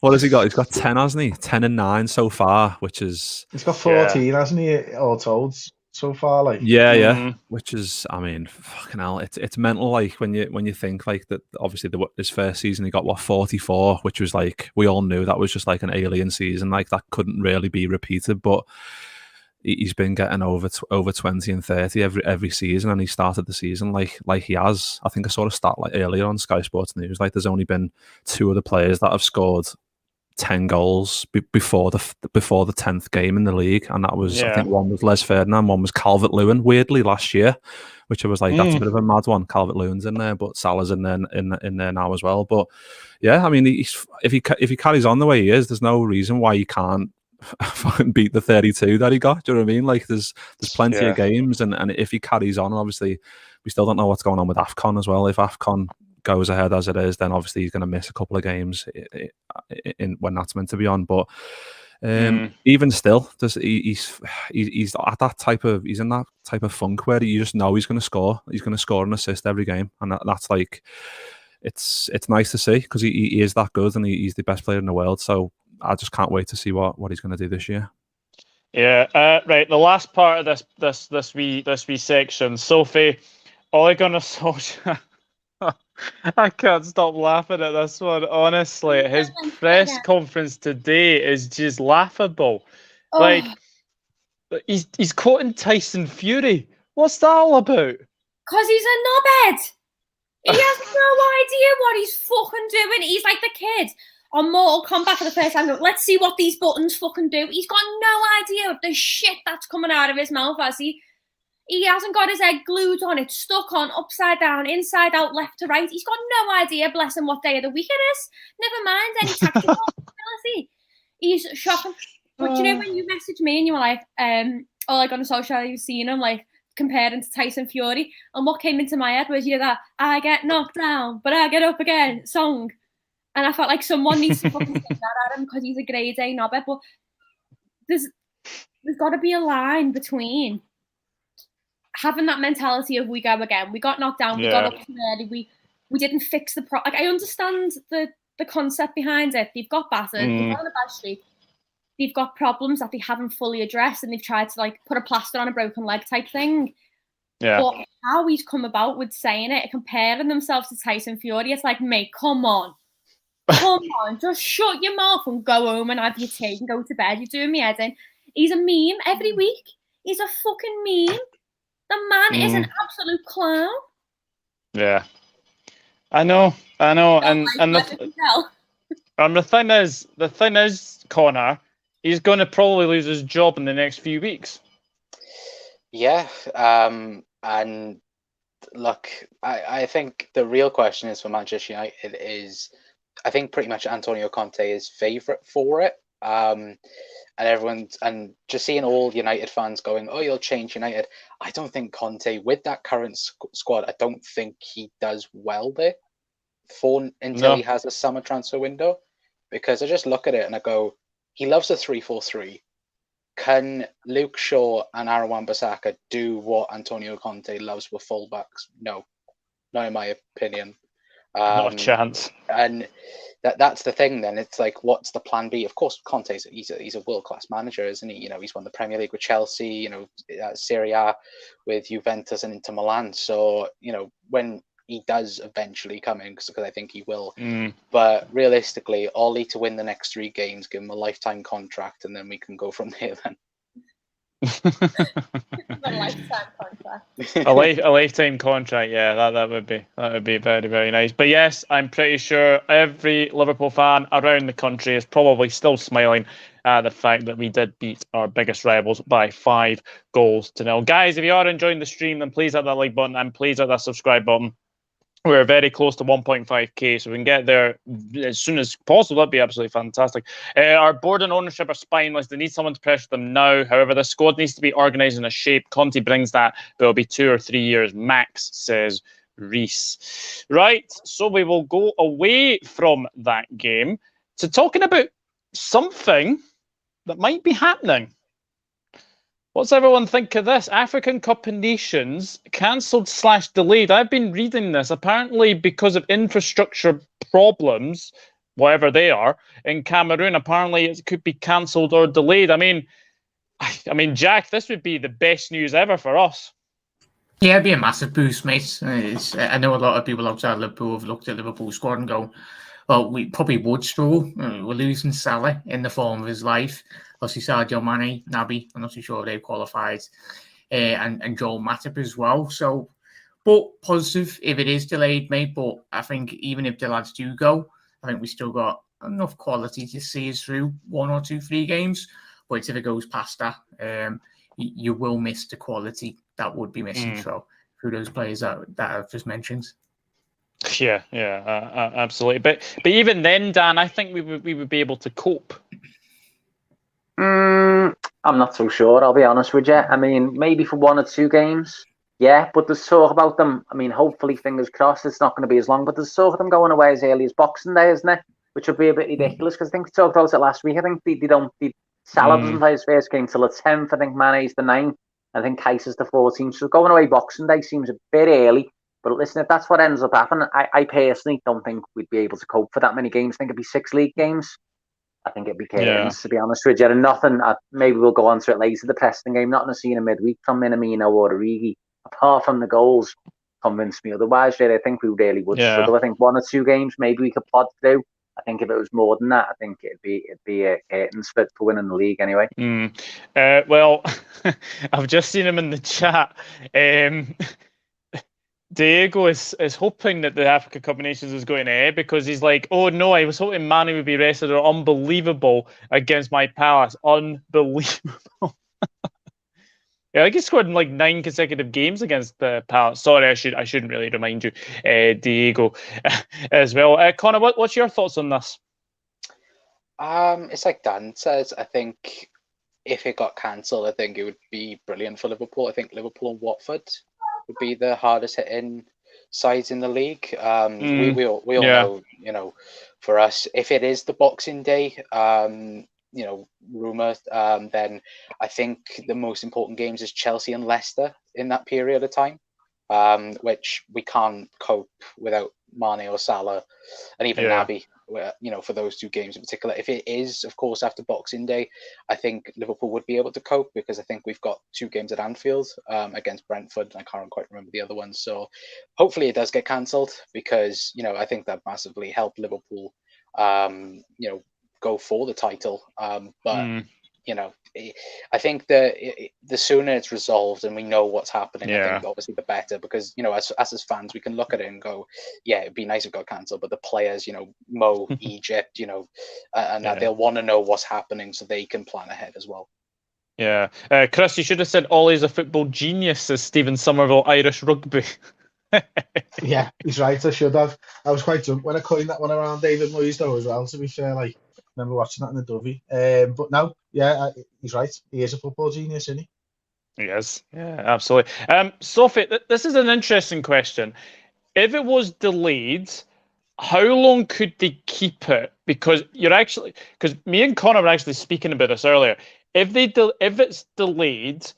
[SPEAKER 6] What has he got? He's got 10, hasn't he? 10 and 9 so far, which is...
[SPEAKER 5] He's got 14, hasn't he, all told, so far?
[SPEAKER 6] Which is, I mean, fucking hell, it's mental, like, when you think, like, that obviously his first season he got, 44, which was, like, we all knew that was just, like, an alien season, like, that couldn't really be repeated, but he's been getting over 20 and 30 every season, and he started the season like he has. I think I saw a stat like earlier on Sky Sports News, like there's only been 2 other players that have scored 10 goals before the 10th game in the league, and that was I think one was Les Ferdinand, one was Calvert-Lewin, weirdly last year, which I was like, that's a bit of a mad one. Calvert-Lewin's in there, but Salah's in there now as well. But yeah, I mean, if he carries on the way he is, there's no reason why he can't fucking beat the 32 that he got. Do you know what I mean? Like there's plenty of games, and if he carries on, obviously we still don't know what's going on with AFCON as well. If AFCON goes ahead as it is, then obviously he's going to miss a couple of games when that's meant to be on. But even still, he's at that type of funk where you just know he's going to score. He's going to score and assist every game, and that's like it's nice to see, because he is that good, and he's the best player in the world. So I just can't wait to see what he's going to do this year.
[SPEAKER 1] Yeah, right. The last part of this wee section, Sophie, Ole Gunnar Solskjaer. I can't stop laughing at this one. Honestly, his press conference today is just laughable.
[SPEAKER 2] Oh.
[SPEAKER 1] Like he's quoting Tyson Fury. What's that all about?
[SPEAKER 2] Because he's a knobhead. He has no idea what he's fucking doing. He's like the kid on Mortal Kombat for the first time. Let's see what these buttons fucking do. He's got no idea of the shit that's coming out of his mouth as he hasn't got his head glued on. It's stuck on, upside down, inside out, left to right. He's got no idea, bless him, what day of the week it is. Never mind any tactical ability. He's shocking. But you know when you messaged me and you were like, Ole Gunnar Solskjaer, you've seen him, like, comparing to Tyson Fury, and what came into my head was, that I get knocked down, but I get up again song. And I felt like someone needs to fucking say that at him, because he's a grade A knobhead. But there's got to be a line between having that mentality of we go again. We got knocked down. We got up too early. We didn't fix the Like, I understand the concept behind it. They've got battered. They've got on a bad streak. They've got problems that they haven't fully addressed, and they've tried to like put a plaster on a broken leg type thing. Yeah. But how he's come about with saying it, comparing themselves to Tyson Fury, it's like, mate, come on. Come on, just shut your mouth and go home and have your tea and go to bed. You're doing me head in. He's a meme every week. He's a fucking meme. The man is an absolute clown.
[SPEAKER 1] Yeah. I know. And the thing is, Connor, he's going to probably lose his job in the next few weeks.
[SPEAKER 7] Yeah. And look, I think the real question is for Manchester United is, I think pretty much Antonio Conte is favourite for it. And just seeing all United fans going, oh, you'll change United. I don't think Conte, with that current squad, I don't think he does well there until he has a summer transfer window. Because I just look at it and I go, he loves a 3-4-3. Can Luke Shaw and Aaron Wan-Bissaka do what Antonio Conte loves with fullbacks? No, not in my opinion.
[SPEAKER 1] Not a chance.
[SPEAKER 7] And that's the thing. Then it's like, what's the plan B? Of course, Conte's he's a world class manager, isn't he? You know, he's won the Premier League with Chelsea. You know, Serie A with Juventus and Inter Milan. So you know, when he does eventually come in, because I think he will. But realistically, Ollie to win the next 3 games, give him a lifetime contract, and then we can go from there. Then.
[SPEAKER 2] A lifetime contract.
[SPEAKER 1] a lifetime contract, yeah, that would be very, very nice. But yes, I'm pretty sure every Liverpool fan around the country is probably still smiling at the fact that we did beat our biggest rivals by 5-0. Guys, if you are enjoying the stream, then please hit that like button and please hit that subscribe button. We're very close to 1.5k, so we can get there as soon as possible. That'd be absolutely fantastic. Our board and ownership are spineless. They need someone to pressure them now. However, the squad needs to be organised in a shape. Conte brings that, but it'll be 2 or 3 years max, says Reese. Right, so we will go away from that game to talking about something that might be happening. What's everyone think of this? African Cup of Nations cancelled/delayed. I've been reading this. Apparently, because of infrastructure problems, whatever they are, in Cameroon, apparently it could be cancelled or delayed. I mean, Jack, this would be the best news ever for us.
[SPEAKER 3] Yeah, it'd be a massive boost, mate. I know a lot of people outside Liverpool have looked at Liverpool's squad and go, well, we probably would struggle. We're losing Salah in the form of his life. Obviously, Sadio, Mane, Naby, I'm not too sure if they've qualified, and Joel Matip as well. So, but positive if it is delayed, mate. But I think even if the lads do go, I think we still got enough quality to see us through 1 or 2, 3 games. But if it goes past that, you will miss the quality that would be missing through those players that I've just mentioned.
[SPEAKER 1] Yeah, absolutely. But even then, Dan, I think we would be able to cope.
[SPEAKER 4] I'm not so sure, I'll be honest with you. I mean, maybe for 1 or 2 games, yeah, but there's talk about them. I mean, hopefully, fingers crossed, it's not going to be as long, but there's talk of them going away as early as Boxing Day, isn't it? Which would be a bit ridiculous, because I think we talked about it last week. I think Salah doesn't play his first game till the 10th. I think Mane's the 9th. I think Kaiser's the 14th. So going away Boxing Day seems a bit early. But listen, if that's what ends up happening, I personally don't think we'd be able to cope for that many games. I think it'd be 6 league games. I think it'd be curtains, to be honest with you. And nothing, maybe we'll go on to it later, the Preston game, nothing I've seen a midweek from Minamino or Origi, apart from the goals, convinced me otherwise. Really, I think we really would struggle. I think 1 or 2 games, maybe we could plod through. I think if it was more than that, I think it'd be a curtains for winning the league anyway.
[SPEAKER 1] Well, I've just seen him in the chat. Diogo is hoping that the Africa Cup of Nations is going ahead because he's like, oh no, I was hoping Mane would be rested or unbelievable against my Palace. Unbelievable. Yeah, I think he scored in like 9 consecutive games against the Palace. Sorry, I shouldn't really remind you, Diego, as well. Connor, what's your thoughts on this?
[SPEAKER 7] It's like Dan says. I think if it got cancelled, I think it would be brilliant for Liverpool. I think Liverpool and Watford would be the hardest hitting sides in the league. We all know, for us, if it is the Boxing Day, rumour, then I think the most important games is Chelsea and Leicester in that period of time, which we can't cope without Mane or Salah, and even Naby. For those 2 games in particular. If it is, of course, after Boxing Day, I think Liverpool would be able to cope because I think we've got 2 games at Anfield against Brentford, and I can't quite remember the other one. So hopefully it does get cancelled because, I think that massively helped Liverpool, go for the title. I think the sooner it's resolved and we know what's happening, I think obviously the better, because as fans we can look at it and go, yeah, it'd be nice if it got cancelled, but the players, Mo, Egypt, that they'll want to know what's happening so they can plan ahead as well.
[SPEAKER 1] Yeah, Chris, you should have said Ollie's a football genius, says Stephen Somerville, Irish rugby.
[SPEAKER 5] Yeah, he's right. I should have. I was quite drunk when I coined that one around David Moyes though as well. To be fair, I remember watching that in the Dovey. But no, he's right. He is a football genius, isn't he?
[SPEAKER 1] He is. Yeah, absolutely. Sophie, this is an interesting question. If it was delayed, how long could they keep it? Because me and Connor were actually speaking about this earlier. If it's delayed,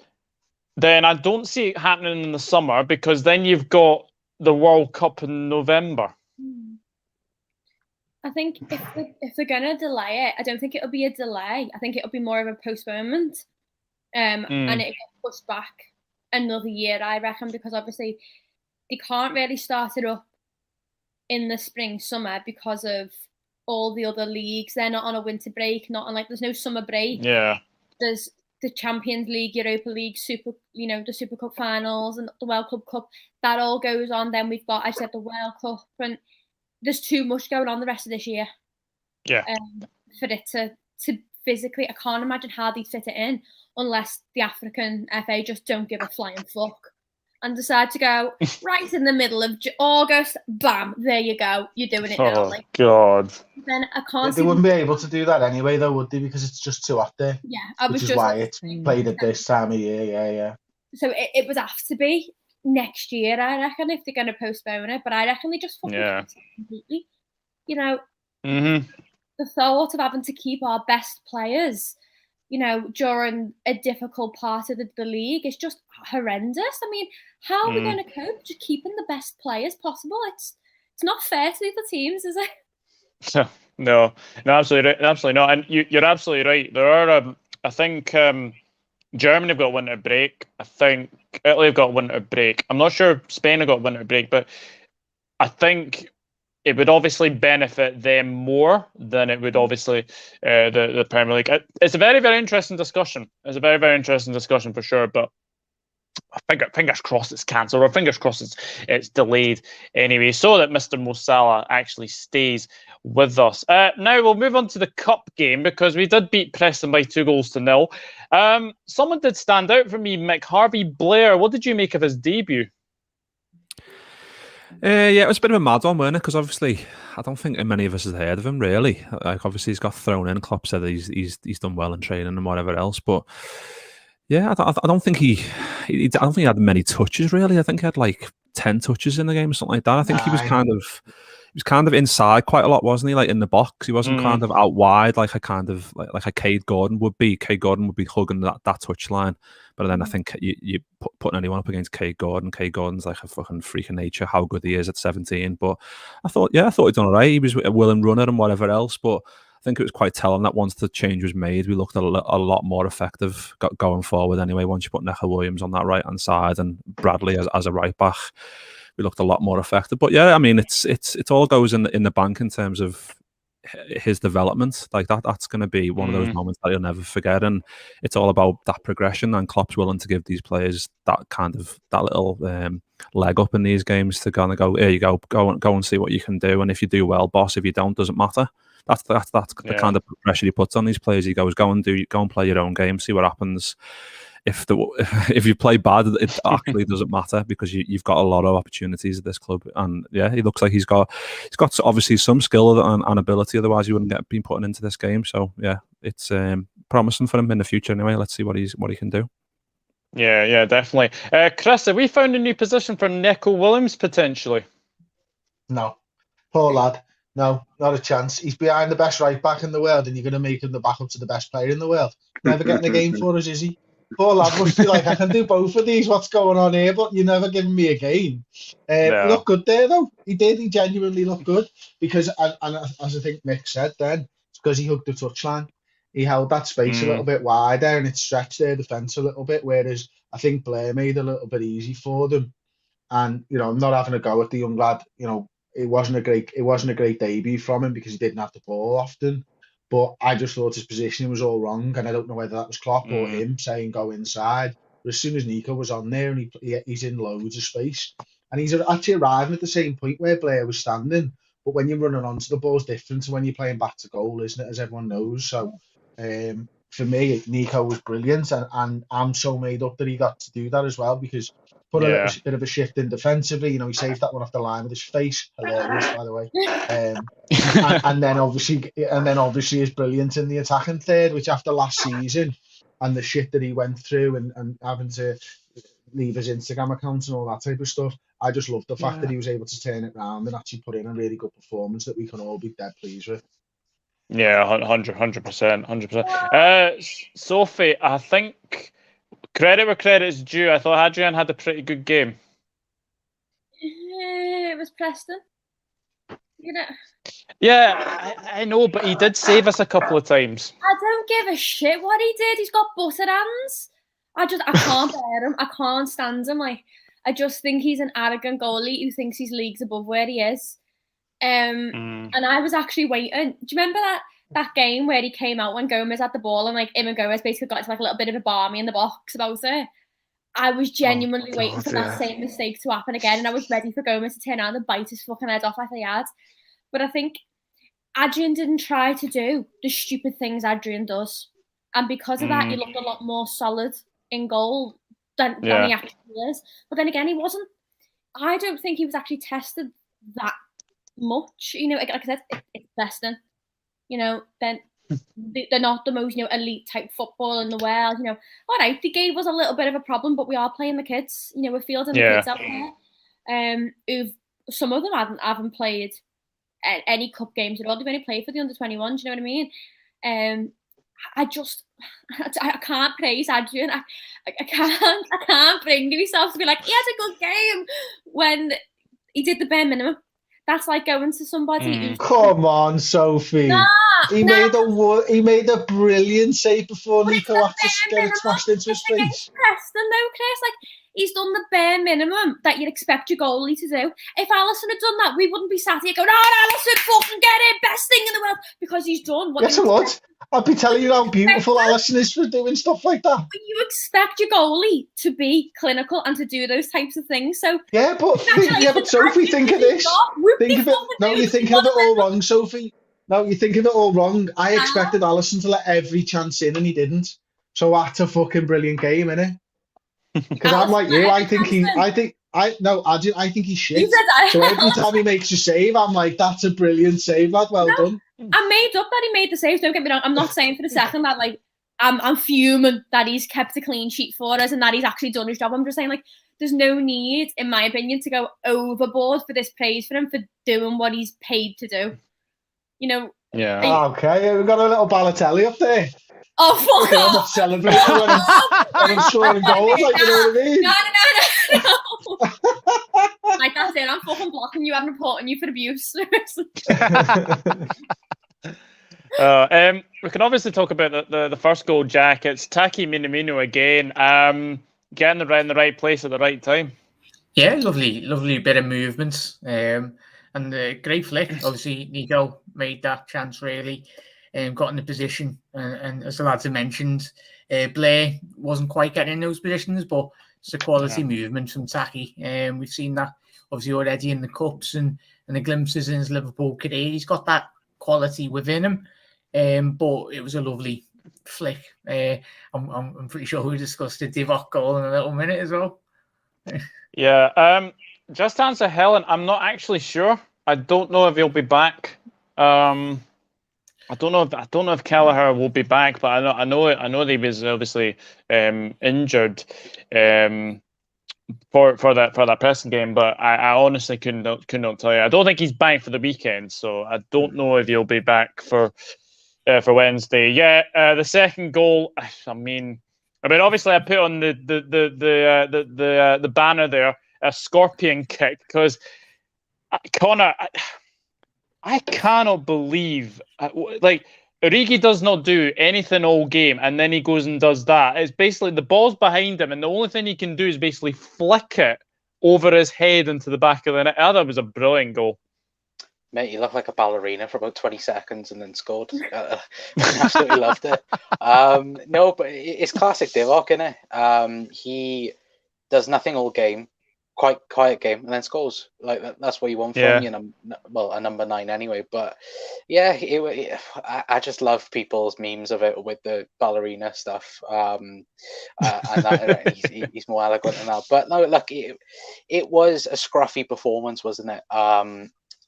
[SPEAKER 1] then I don't see it happening in the summer because then you've got the World Cup in November.
[SPEAKER 2] I think if they're going to delay it, I don't think it'll be a delay. I think it'll be more of a postponement. And it gets pushed back another year, I reckon, because obviously they can't really start it up in the spring, summer because of all the other leagues. They're not on a winter break, there's no summer break.
[SPEAKER 1] Yeah.
[SPEAKER 2] There's the Champions League, Europa League, the Super Cup finals and the World Club Cup. That all goes on. Then we've got, I said, the World Cup, and there's too much going on the rest of this year.
[SPEAKER 1] Yeah.
[SPEAKER 2] For it to physically, I can't imagine how they fit it in unless the African FA just don't give a flying fuck and decide to go right in the middle of August. Bam, there you go. You're doing it now.
[SPEAKER 1] Oh God.
[SPEAKER 2] Then I can't.
[SPEAKER 5] They wouldn't be able to do that anyway, though, would they? Because it's just too hot there.
[SPEAKER 2] Yeah,
[SPEAKER 5] which is why it's played at this time of year. Yeah.
[SPEAKER 2] So it would have to be next year, I reckon, if they're going to postpone it. But I reckon they just fucking cancel it completely. The thought of having to keep our best players, during a difficult part of the league is just horrendous. I mean, how are we going to cope? Just keeping the best players possible? It's not fair to the other teams, is it?
[SPEAKER 1] No, absolutely not. And you're absolutely right. There are, I think, Germany have got a winter break. I think Italy have got a winter break. I'm not sure Spain have got a winter break, but I think it would obviously benefit them more than it would obviously the Premier League. It's a very, very interesting discussion. It's a very, very interesting discussion for sure. But fingers crossed it's cancelled, or fingers crossed it's delayed anyway, so that Mr. Mo Salah actually stays with us. Now we'll move on to the cup game, because we did beat Preston by 2-0. Someone did stand out for me, Mick. Harvey Blair. What did you make of his debut?
[SPEAKER 6] Yeah, it was a bit of a mad one, wasn't it? Because obviously, I don't think many of us has heard of him really. Like, obviously, he's got thrown in. Klopp said that he's done well in training and whatever else, but yeah, I don't think he had many touches really. I think he had like 10 touches in the game or something like that. I think he was kind of inside quite a lot, wasn't he? Like in the box, he wasn't kind of out wide like a Cade Gordon would be. Cade Gordon would be hugging that touchline, but then I think you putting anyone up against Cade Gordon's like a fucking freak of nature. How good he is at 17, but I thought he'd done all right. He was a willing runner and whatever else, but I think it was quite telling that once the change was made, we looked a lot more effective going forward anyway. Once you put Neco Williams on that right-hand side and Bradley as a right-back, we looked a lot more effective. But yeah, I mean, it all goes in the bank in terms of his development. Like that's going to be one of those moments that you'll never forget. And it's all about that progression, and Klopp's willing to give these players that little leg up in these games to kind of go, here you go and see what you can do. And if you do well, boss. If you don't, doesn't matter. That's the kind of pressure he puts on these players. He goes, go and play your own game, see what happens. If you play bad, it actually doesn't matter, because you've got a lot of opportunities at this club. And yeah, he looks like he's got obviously some skill and ability. Otherwise, he wouldn't been putting into this game. So yeah, it's promising for him in the future. Anyway, let's see what he can do.
[SPEAKER 1] Yeah, definitely. Chris, have we found a new position for Neco Williams potentially?
[SPEAKER 5] No, poor lad. No, not a chance. He's behind the best right back in the world, and you're going to make him the backup to the best player in the world. Never getting a game for us, is he? Poor lad must be like, I can do both of these. What's going on here? But you're never giving me a game. He looked good there, though. He did. He genuinely looked good. Because, and as I think Mick said then, it's because he hugged the touchline. He held that space a little bit wider, and it stretched their defence a little bit, whereas I think Blair made it a little bit easy for them. And, I'm not having a go at the young lad. It wasn't a great debut from him because he didn't have the ball often. But I just thought his positioning was all wrong, and I don't know whether that was Klopp or him saying go inside. But as soon as Nico was on there, and he's in loads of space, and he's actually arriving at the same point where Blair was standing. But when you're running onto the ball, it's different to when you're playing back to goal, isn't it? As everyone knows. So for me, Nico was brilliant, and I'm so made up that he got to do that as well, because put a little bit of a shift in defensively. He saved that one off the line with his face. Hilarious, by the way. And then obviously his brilliance in the attacking third, which after last season and the shit that he went through and having to leave his Instagram account and all that type of stuff, I just love the fact that he was able to turn it around and actually put in a really good performance that we can all be dead pleased with.
[SPEAKER 1] Yeah, 100%. Sophie, I think credit where credit is due. I thought Adrian had a pretty good game.
[SPEAKER 2] It was Preston.
[SPEAKER 1] Yeah, I know, but he did save us a couple of times.
[SPEAKER 2] I don't give a shit what he did. He's got buttered hands. I can't bear him. I can't stand him. Like, I just think he's an arrogant goalie who thinks he's leagues above where he is. And I was actually waiting. Do you remember that game where he came out when Gomez had the ball and like him and Gomez basically got into like a little bit of a barmy in the box about it? I was genuinely waiting for that same mistake to happen again, and I was ready for Gomez to turn around and bite his fucking head off like he had. But I think Adrian didn't try to do the stupid things Adrian does. And because of that, he looked a lot more solid in goal than he actually is. But then again, he wasn't. I don't think he was actually tested that much. You know, like I said, it's Preston. You know, then they're not the most, elite type football in the world. You know, all right, they gave us a little bit of a problem, but we are playing the kids. You know, we're fielding the kids out there. Some of them haven't played any cup games at all. They've only played for the under-21s. You know what I mean? I can't praise Adrian. I can't bring myself to be like, he had a good game when he did the bare minimum. That's like going to somebody who's...
[SPEAKER 5] Come on, Sophie. He made a brilliant save before Nico had to get it smashed into his face.
[SPEAKER 2] Preston though, Chris, like, he's done the bare minimum that you'd expect your goalie to do. If Alisson had done that, we wouldn't be sat here going, Alisson, fucking get it, best thing in the world, because he's done what...
[SPEAKER 5] Yes, I would. I'd be telling you how beautiful Alisson is for doing stuff like that.
[SPEAKER 2] But you expect your goalie to be clinical and to do those types of things. So
[SPEAKER 5] yeah, but Sophie, think of this. Think of it. No, you're thinking of it all wrong, Sophie. No, you think of it all wrong. I expected Alisson to let every chance in, and he didn't. So that's a fucking brilliant game, innit? Because I'm like you. I think he's shit. So every time he makes a save, I'm like, that's a brilliant save, lad. Well done.
[SPEAKER 2] I made up that he made the saves. Don't get me wrong. I'm not saying for a second that like I'm fuming that he's kept a clean sheet for us and that he's actually done his job. I'm just saying like there's no need, in my opinion, to go overboard for this praise for him for doing what he's paid to do. You know.
[SPEAKER 1] Yeah.
[SPEAKER 5] Okay, we've got a little Balotelli up there.
[SPEAKER 2] Oh fuck off!
[SPEAKER 5] I'm not celebrating when I'm scoring goals. Like, you know what I mean?
[SPEAKER 2] No. Like that's it. I'm fucking blocking you. I'm reporting you for abuse.
[SPEAKER 1] We can obviously talk about the first goal, Jack. It's Taki Minamino again. Getting around the right place at the right time.
[SPEAKER 3] Yeah, lovely bit of movement. And great flick. Obviously, Nico made that chance really. Got in the position. And as the lads have mentioned, Blair wasn't quite getting in those positions, but it's a quality movement from Taki. We've seen that obviously already in the cups and the glimpses in his Liverpool career. He's got that quality within him. But it was a lovely flick. I'm pretty sure we discussed the Divock goal in a little minute as well.
[SPEAKER 1] Yeah. Just to answer Helen, I'm not actually sure. I don't know if he'll be back. I don't know if Kelleher will be back, but I know that he was obviously injured for that Preston game. But I honestly could not tell you. I don't think he's back for the weekend, so I don't know if he'll be back for Wednesday. Yeah, the second goal. I mean, obviously I put on the banner there, a scorpion kick, because Connor, I cannot believe like Origi does not do anything all game, and then he goes and does that. It's basically the ball's behind him, and the only thing he can do is basically flick it over his head into the back of the net. I thought it was a brilliant goal.
[SPEAKER 7] Mate, he looked like a ballerina for about 20 seconds and then scored. I absolutely loved it. No, but it's classic Divock, isn't it? He does nothing all game, quite quiet game, and then scores. Like that's what you want from a number 9 anyway. But yeah, I just love people's memes of it with the ballerina stuff. And that, he's more eloquent than that. But no, look, it was a scruffy performance, wasn't it?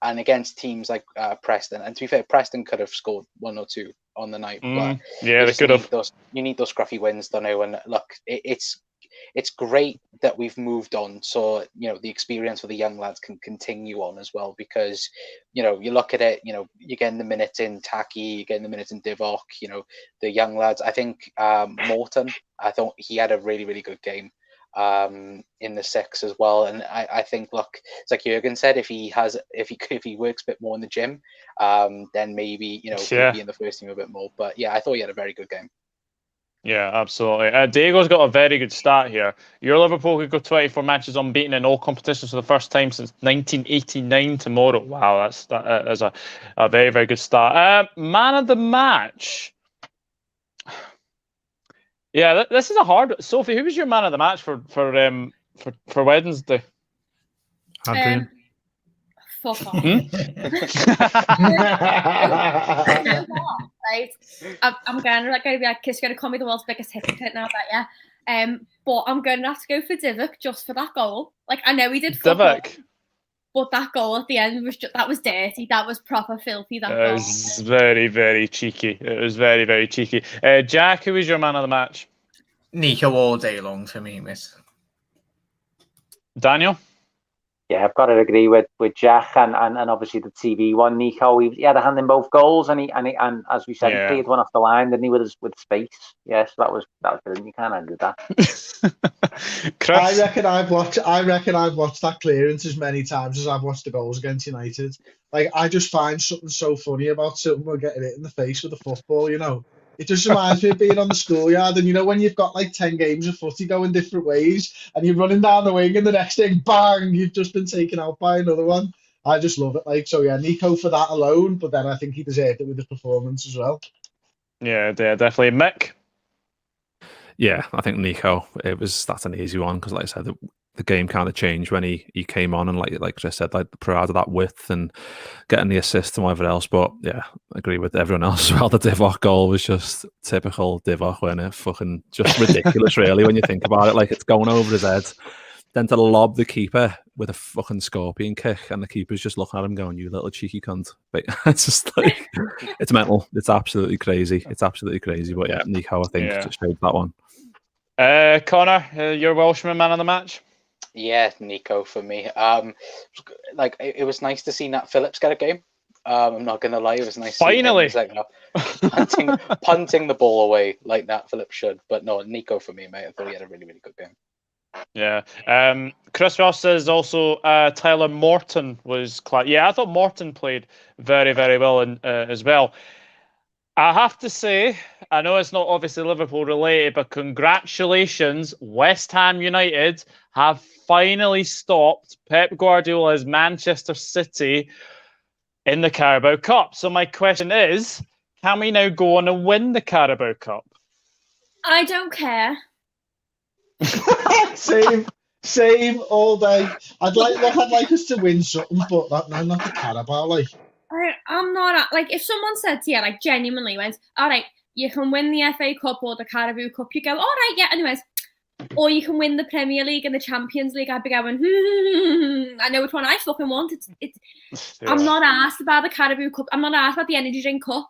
[SPEAKER 7] And against teams like Preston, and to be fair, Preston could have scored 1 or 2 on the night. But
[SPEAKER 1] yeah, they could have.
[SPEAKER 7] You need those scruffy wins, don't you? And look, it's great that we've moved on, so the experience for the young lads can continue on as well. Because you look at it, you're getting the minutes in Taki, you're getting the minutes in Divock. The young lads. I think Morton. I thought he had a really, really good game. in the 6 as well. And I think, look, it's like Jurgen said, if he works a bit more in the gym, then maybe he'll be in the first team a bit more. But yeah, I thought he had a very good game.
[SPEAKER 1] Yeah, absolutely. Diego's got a very good start here. Your Liverpool could go 24 matches unbeaten in all competitions for the first time since 1989 tomorrow. Wow, that is a very, very good start. Man of the match. Yeah, this is a hard. Sophie, who was your man of the match for Wednesday?
[SPEAKER 6] Adrian.
[SPEAKER 2] Fuck off. Right, I'm gonna be like, Kiss gonna call me the world's biggest hypocrite now, but yeah. But I'm gonna have to go for Divock just for that goal. Like, I know he did
[SPEAKER 1] Divock,
[SPEAKER 2] but that goal at the end was dirty. That was proper filthy. That goal.
[SPEAKER 1] It was very, very cheeky. It was very, very cheeky. Jack, who was your man of the match?
[SPEAKER 3] Nico all day long for me, miss.
[SPEAKER 1] Daniel?
[SPEAKER 4] Yeah, I've got to agree with Jack and obviously the TV one. Nico, he had a hand in both goals, and as we said, he cleared one off the line, didn't he, with space? Yes, that was brilliant. You can't handle that.
[SPEAKER 1] Chris?
[SPEAKER 5] I reckon I've watched that clearance as many times as I've watched the goals against United. Like, I just find something so funny about someone getting hit in the face with a football. It just reminds me of being on the schoolyard, and when you've got like 10 games of footy going different ways, and you're running down the wing, and the next thing, bang, you've just been taken out by another one. I just love it. Like, so yeah, Nico for that alone, but then I think he deserved it with his performance as well.
[SPEAKER 1] Yeah, definitely. Mick?
[SPEAKER 6] Yeah, I think Nico. That's an easy one because, like I said, the game kind of changed when he came on, and like Chris said, like provided that width and getting the assist and whatever else. But yeah, I agree with everyone else as well. The Divock goal was just typical Divock, wasn't it? Fucking just ridiculous, really, when you think about it. Like, it's going over his head, then to lob the keeper with a fucking scorpion kick, and the keeper's just looking at him going, "You little cheeky cunt." But it's just like, it's mental. It's absolutely crazy. But yeah, Nico, I think, just showed that one.
[SPEAKER 1] Connor, your Welshman man of the match?
[SPEAKER 7] Yeah, Nico for me. Like, it was nice to see Nat Phillips get a game. I'm not gonna lie, it was nice.
[SPEAKER 1] Finally,
[SPEAKER 7] to see him, punting the ball away like Nat Phillips should. But no, Nico for me, mate. I thought he had a really, really good game.
[SPEAKER 1] Yeah. Chris Ross says also Tyler Morton was class. Yeah, I thought Morton played very, very well as well. I have to say, I know it's not obviously Liverpool related, but congratulations, West Ham United have finally stopped Pep Guardiola's Manchester City in the Carabao Cup. So my question is, can we now go on and win the Carabao Cup?
[SPEAKER 2] I don't care.
[SPEAKER 5] Same all day. I'd like us to win something, but not the Carabao, like.
[SPEAKER 2] I'm not like, if someone said to you, like, genuinely went, all right, you can win the FA Cup or the Carabao Cup, you go, all right, yeah, anyways, or you can win the Premier League and the Champions League, I'd be going, I know which one I fucking want. It's yeah. I'm not asked about the Carabao Cup. I'm not asked about the Energy Drink Cup.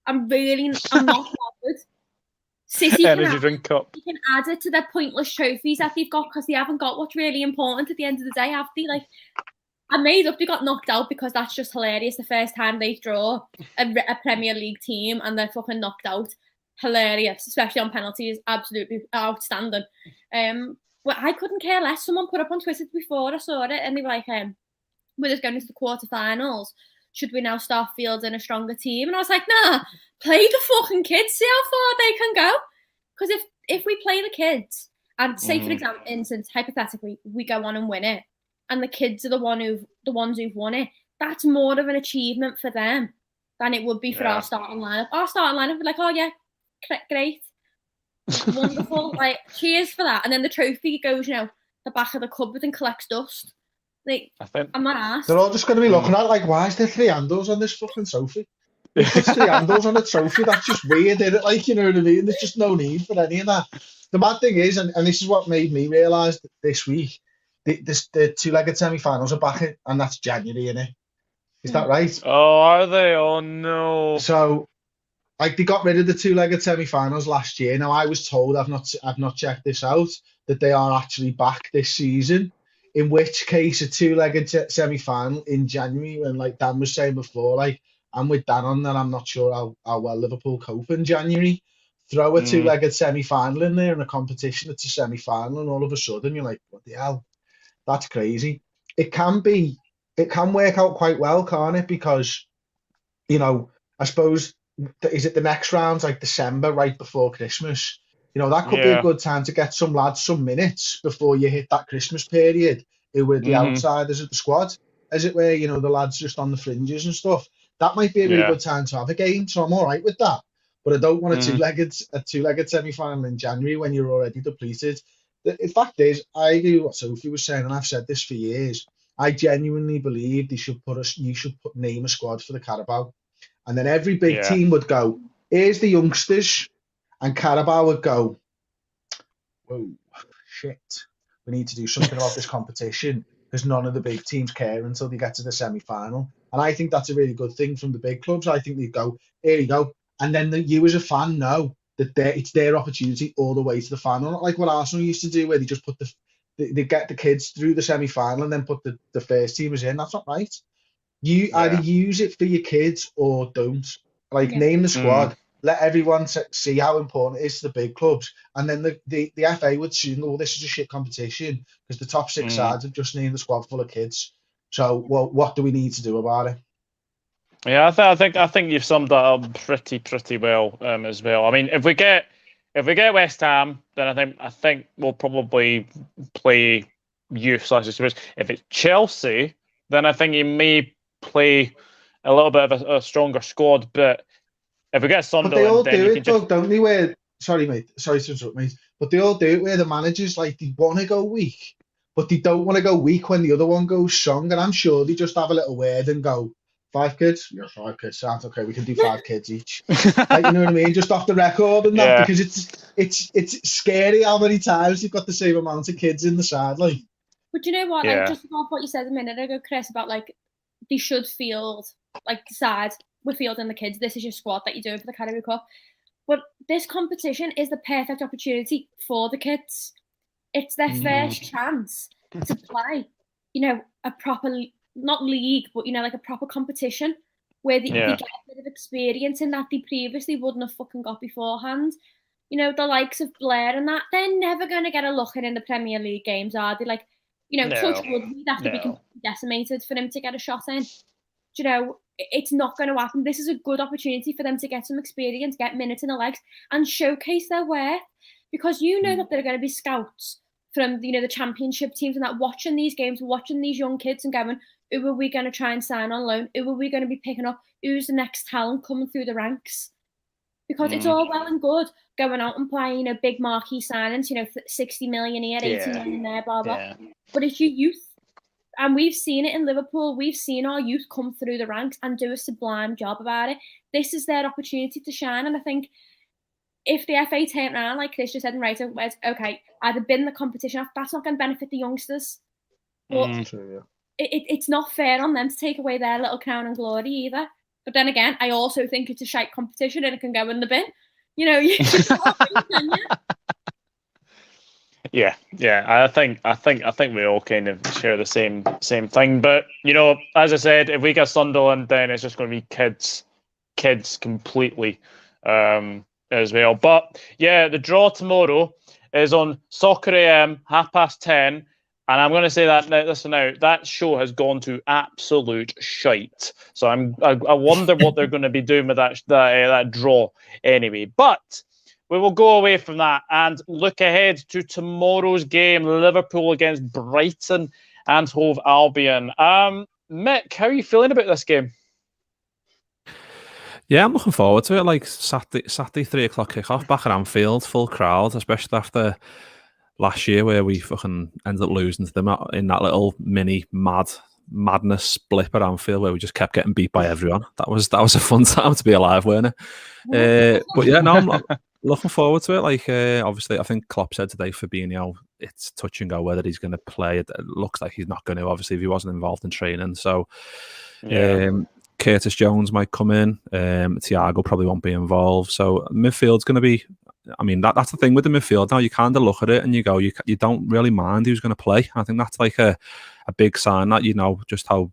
[SPEAKER 2] I'm not bothered. City
[SPEAKER 1] Energy Drink Cup.
[SPEAKER 2] You can add it to their pointless trophies that they've got because they haven't got what's really important at the end of the day, have they? Like, I made up they got knocked out because that's just hilarious. The first time they draw a Premier League team and they're fucking knocked out. Hilarious, especially on penalties. Absolutely outstanding. But I couldn't care less. Someone put up on Twitter before I saw it and they were like, with us going into the quarterfinals, should we now start fielding a stronger team? And I was like, nah, play the fucking kids, see how far they can go. Because if we play the kids, and say, for example, instance, hypothetically, we go on and win it, and the kids are the ones who've won it, that's more of an achievement for them than it would be for our starting lineup. Our starting lineup would be like, oh yeah, great, wonderful, like, cheers for that. And then the trophy goes, the back of the cupboard and collects dust. Like, I'm not asked.
[SPEAKER 5] They're all just going to be looking at it like, why is there 3 handles on this fucking trophy? There's 3 handles on a trophy. That's just weird, isn't it? Like, you know what I mean? There's just no need for any of that. The mad thing is, and this is what made me realise this week, the 2-legged semi-finals are back, and that's January, innit? Is that right?
[SPEAKER 1] Oh, are they? Oh, no.
[SPEAKER 5] So, like, they got rid of the 2-legged semi-finals last year. Now, I was told, I've not checked this out, that they are actually back this season. In which case, a 2-legged semi-final in January, when, like Dan was saying before, like, I'm with Dan on that. I'm not sure how well Liverpool cope in January. throw a two-legged semi-final in there in a competition, it's a semi-final, and all of a sudden you're like, what the hell? That's crazy. It can work out quite well, can't it? Because, you know, I suppose, is it the next round's like December, right before Christmas? You know, that could be a good time to get some lads some minutes before you hit that Christmas period, who were the outsiders of the squad, as it were, you know, the lads just on the fringes and stuff. That might be a really good time to have a game, so I'm all right with that. But I don't want a two-legged semi-final in January when you're already depleted. The fact is, I agree with what Sophie was saying, and I've said this for years. I genuinely believe you should name a squad for the Carabao, and then every big team would go, here's the youngsters, and Carabao would go, whoa, shit, we need to do something about this competition, because none of the big teams care until they get to the semi-final. And I think that's a really good thing from the big clubs. I think they go, here you go. And then you as a fan know that it's their opportunity all the way to the final. Not like what Arsenal used to do, where they just put they get the kids through the semi-final and then put the first teamers in. That's not right. You either use it for your kids or don't. Like, name the squad. Let everyone see how important it is to the big clubs. And then the FA would soon go, this is a shit competition, because the top 6 sides have just named the squad full of kids. So, what do we need to do about it?
[SPEAKER 1] Yeah, I think you've summed that up pretty well as well. I mean, if we get West Ham, then I think we'll probably play youth/experience. If it's Chelsea, then I think you may play a little bit of a stronger squad. But if we get Sunderland,
[SPEAKER 5] but they all
[SPEAKER 1] then
[SPEAKER 5] do
[SPEAKER 1] you
[SPEAKER 5] it,
[SPEAKER 1] can just...
[SPEAKER 5] don't they? Where sorry, mate, sorry to interrupt, mate, but they all do it where the managers, like, they want to go weak, but they don't want to go weak when the other one goes strong. And I'm sure they just have a little word and go, 5 kids? Yeah, 5 kids. Sounds okay. We can do 5 kids each. Like, you know what I mean? Just off the record and that, because it's scary how many times you've got the same amount of kids in the side. Like,
[SPEAKER 2] but you know what? Like, just about what you said a minute ago, Chris, about like they should field, like, decide we're fielding the kids. This is your squad that you're doing for the Carabao Cup. But this competition is the perfect opportunity for the kids. It's their first chance to play, you know, a proper, not league, but, you know, like a proper competition where they get a bit of experience in that they previously wouldn't have fucking got beforehand. You know, the likes of Blair and that, they're never going to get a look in the Premier League games, are they? Like, you know, touch wood, we'd have to be completely decimated for him to get a shot in. You know, it's not going to happen. This is a good opportunity for them to get some experience, get minutes in the legs, and showcase their worth. Because you know that there are going to be scouts from, you know, the championship teams and that, watching these games, watching these young kids and going, who are we going to try and sign on loan? Who are we going to be picking up? Who's the next talent coming through the ranks? Because it's all well and good going out and playing, you know, big marquee signings, you know, 60 million here, 80 million there, blah, blah. Yeah. But it's your youth. And we've seen it in Liverpool. We've seen our youth come through the ranks and do a sublime job about it. This is their opportunity to shine. And I think if the FA turn around, like Chris just said, and right, okay, either bin the competition off, that's not going to benefit the youngsters. But it's not fair on them to take away their little crown and glory either. But then again, I also think it's a shite competition and it can go in the bin. You know,
[SPEAKER 1] Yeah. I think we all kind of share the same thing. But, you know, as I said, if we get Sunderland, then it's just going to be kids completely as well. But yeah, the draw tomorrow is on Soccer AM, 10:30. And I'm going to say that now, that show has gone to absolute shite. So I wonder what they're going to be doing with that draw anyway. But we will go away from that and look ahead to tomorrow's game, Liverpool against Brighton and Hove Albion. Mick, how are you feeling about this game?
[SPEAKER 6] Yeah, I'm looking forward to it. Like Saturday 3:00 kickoff back at Anfield, full crowd, especially after last year where we fucking ended up losing to them in that little mini madness blip at Anfield where we just kept getting beat by everyone. That was a fun time to be alive, weren't it? But yeah, no, I'm looking forward to it. Like, obviously, I think Klopp said today, Fabinho, it's touch and go whether he's going to play. It looks like he's not going to, obviously, if he wasn't involved in training. So, Curtis Jones might come in. Thiago probably won't be involved. So, midfield's going to be, I mean, that's the thing with the midfield now. You kind of look at it and you go, you don't really mind who's going to play. I think that's like a big sign that, you know, just how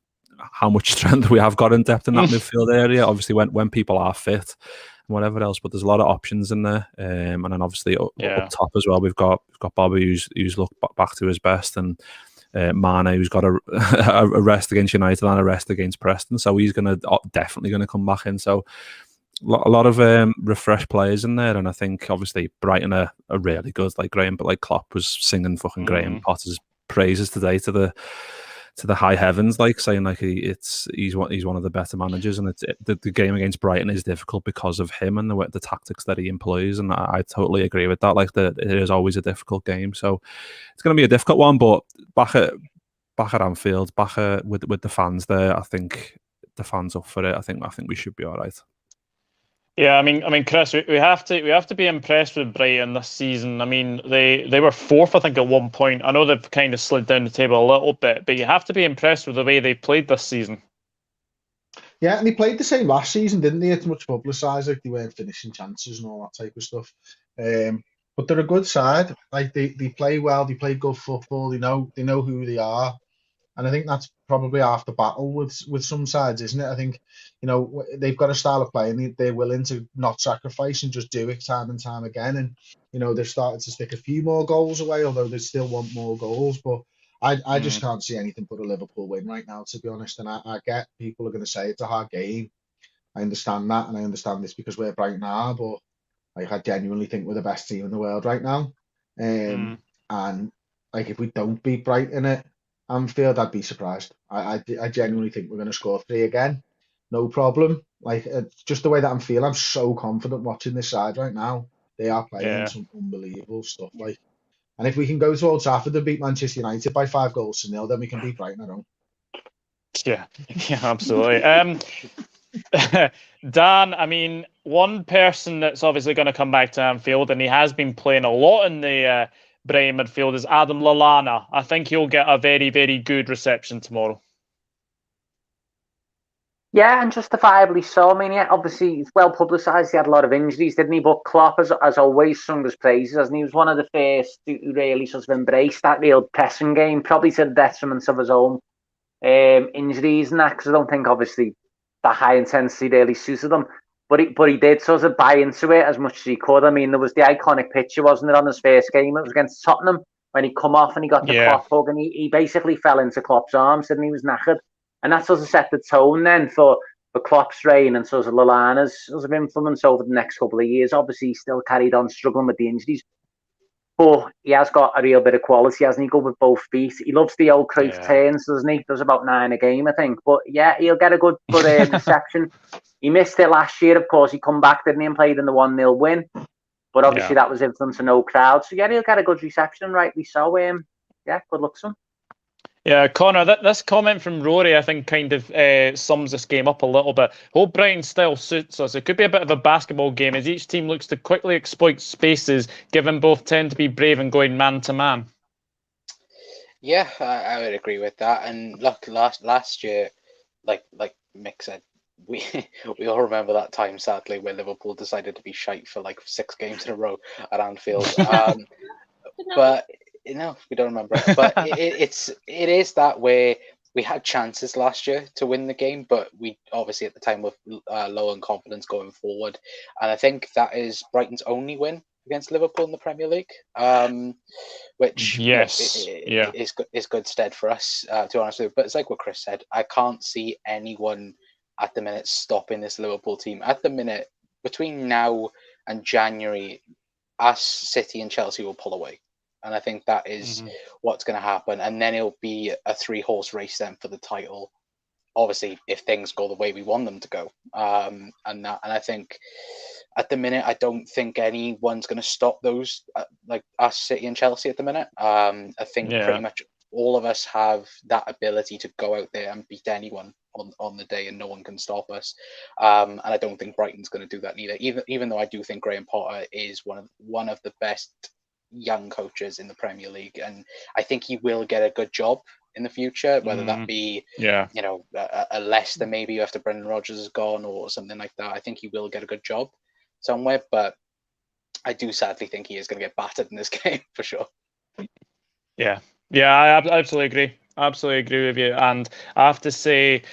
[SPEAKER 6] much strength we have got in depth in that midfield area. Obviously, when people are fit whatever else. But there's a lot of options in there, and then obviously up top as well, we've got Bobby who's looked back to his best, and Mane, who's got a rest against United and a rest against Preston, so he's definitely gonna come back in. So a lot of refreshed players in there, and I think obviously Brighton are really good, like Graham, but like Klopp was singing fucking Graham Potter's praises today to the high heavens, like saying like he's one of the better managers, and the game against Brighton is difficult because of him and the tactics that he employs, and I totally agree with that. Like it is always a difficult game, so it's going to be a difficult one. But back at Anfield, with the fans there, I think the fans up for it. I think we should be all right.
[SPEAKER 1] Yeah, I mean, Chris, we have to be impressed with Brighton this season. I mean, they were fourth, I think, at one point. I know they've kind of slid down the table a little bit, but you have to be impressed with the way they played this season.
[SPEAKER 5] Yeah, and they played the same last season, didn't they? It's much publicised, like they weren't finishing chances and all that type of stuff. But they're a good side. Like they play well, they play good football. They know who they are. And I think that's probably half the battle with some sides, isn't it? I think, they've got a style of play and they're willing to not sacrifice and just do it time and time again. And, they've started to stick a few more goals away, although they still want more goals. But I just can't see anything but a Liverpool win right now, to be honest. And I get people are going to say it's a hard game. I understand that. And I understand this because we're Brighton are. But I genuinely think we're the best team in the world right now. And if we don't beat Brighton at Anfield, I'd be surprised. I genuinely think we're going to score 3 again, no problem. Just the way that I'm feeling, I'm so confident watching this side right now. They are playing some unbelievable stuff. And if we can go to Old Trafford and beat Manchester United by 5-0, then we can beat Brighton at home.
[SPEAKER 1] Yeah, absolutely. Dan, I mean, one person that's obviously going to come back to Anfield, and he has been playing a lot in the Brighton midfield, is Adam Lallana. I think he'll get a very, very good reception tomorrow.
[SPEAKER 4] Yeah, and justifiably so. I mean, obviously, it's well publicised. He had a lot of injuries, didn't he? But Klopp has always sung his praises, and he was one of the first who really sort of embraced that real pressing game, probably to the detriment of his own injuries and that, because I don't think, obviously, that high intensity really suited him. But he did sort of buy into it as much as he could. I mean, there was the iconic picture, wasn't it, on his first game? It was against Tottenham when he come off and he got the Klopp hug, and he basically fell into Klopp's arms and he was knackered. And that sort of set the tone then for Klopp's reign and sort of Lallana's sort of influence over the next couple of years. Obviously, he still carried on struggling with the injuries. But he has got a real bit of quality, hasn't he? Good with both feet. He loves the old Cruyff turns, doesn't he? Does about 9 a game, I think. But yeah, he'll get a good reception. He missed it last year, of course. He come back, didn't he, and played in the 1-0 win. But obviously that was influenced to no crowd. So yeah, he'll get a good reception, rightly so. Yeah, good luck to him.
[SPEAKER 1] Yeah, Connor, this comment from Rory, I think, kind of sums this game up a little bit. Hope Brighton style suits us. It could be a bit of a basketball game as each team looks to quickly exploit spaces, given both tend to be brave and going man-to-man.
[SPEAKER 7] Yeah, I would agree with that. And look, last year, like Mick said, we all remember that time, sadly, where Liverpool decided to be shite for like 6 games in a row at Anfield. But no, we don't remember it. But it is that way. We had chances last year to win the game, but we obviously at the time were low on confidence going forward. And I think that is Brighton's only win against Liverpool in the Premier League, which is good stead for us, to be honest with you. But it's like what Chris said. I can't see anyone at the minute stopping this Liverpool team. At the minute, between now and January, us, City and Chelsea will pull away. And I think that is what's going to happen. And then it'll be a 3-horse race then for the title. Obviously, if things go the way we want them to go. And I think at the minute, I don't think anyone's going to stop those, like us, City and Chelsea at the minute. I think pretty much all of us have that ability to go out there and beat anyone on the day, and no one can stop us. And I don't think Brighton's going to do that neither. Even though I do think Graham Potter is one of the best young coaches in the Premier League, and I think he will get a good job in the future, whether that be a Leicester maybe after Brendan Rodgers is gone or something like that. I think he will get a good job somewhere, but I do sadly think he is going to get battered in this game for sure.
[SPEAKER 1] Yeah, I absolutely agree. Absolutely agree with you. And I have to say,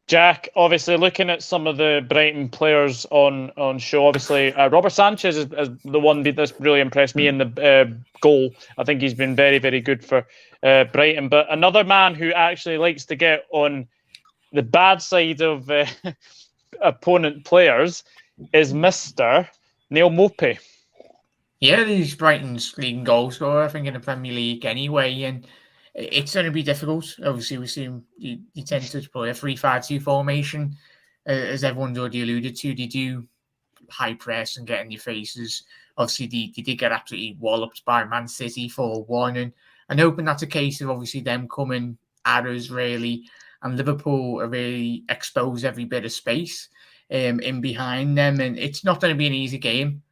[SPEAKER 1] Jack, obviously looking at some of the Brighton players on show, obviously Robert Sanchez is the one that's really impressed me in the goal. I think he's been very, very good for Brighton. But another man who actually likes to get on the bad side of opponent players is Mr. Neil Mopey.
[SPEAKER 3] Yeah, he's Brighton's leading goal scorer, I think, in the Premier League anyway, and it's going to be difficult. Obviously, we see him, he tends to play a 3-5-2 formation, as everyone's already alluded to. They do high press and get in your faces. Obviously, they did get absolutely walloped by Man City 4-1, and hoping that's a case of obviously them coming at us really, and Liverpool are really expose every bit of space in behind them, and it's not going to be an easy game.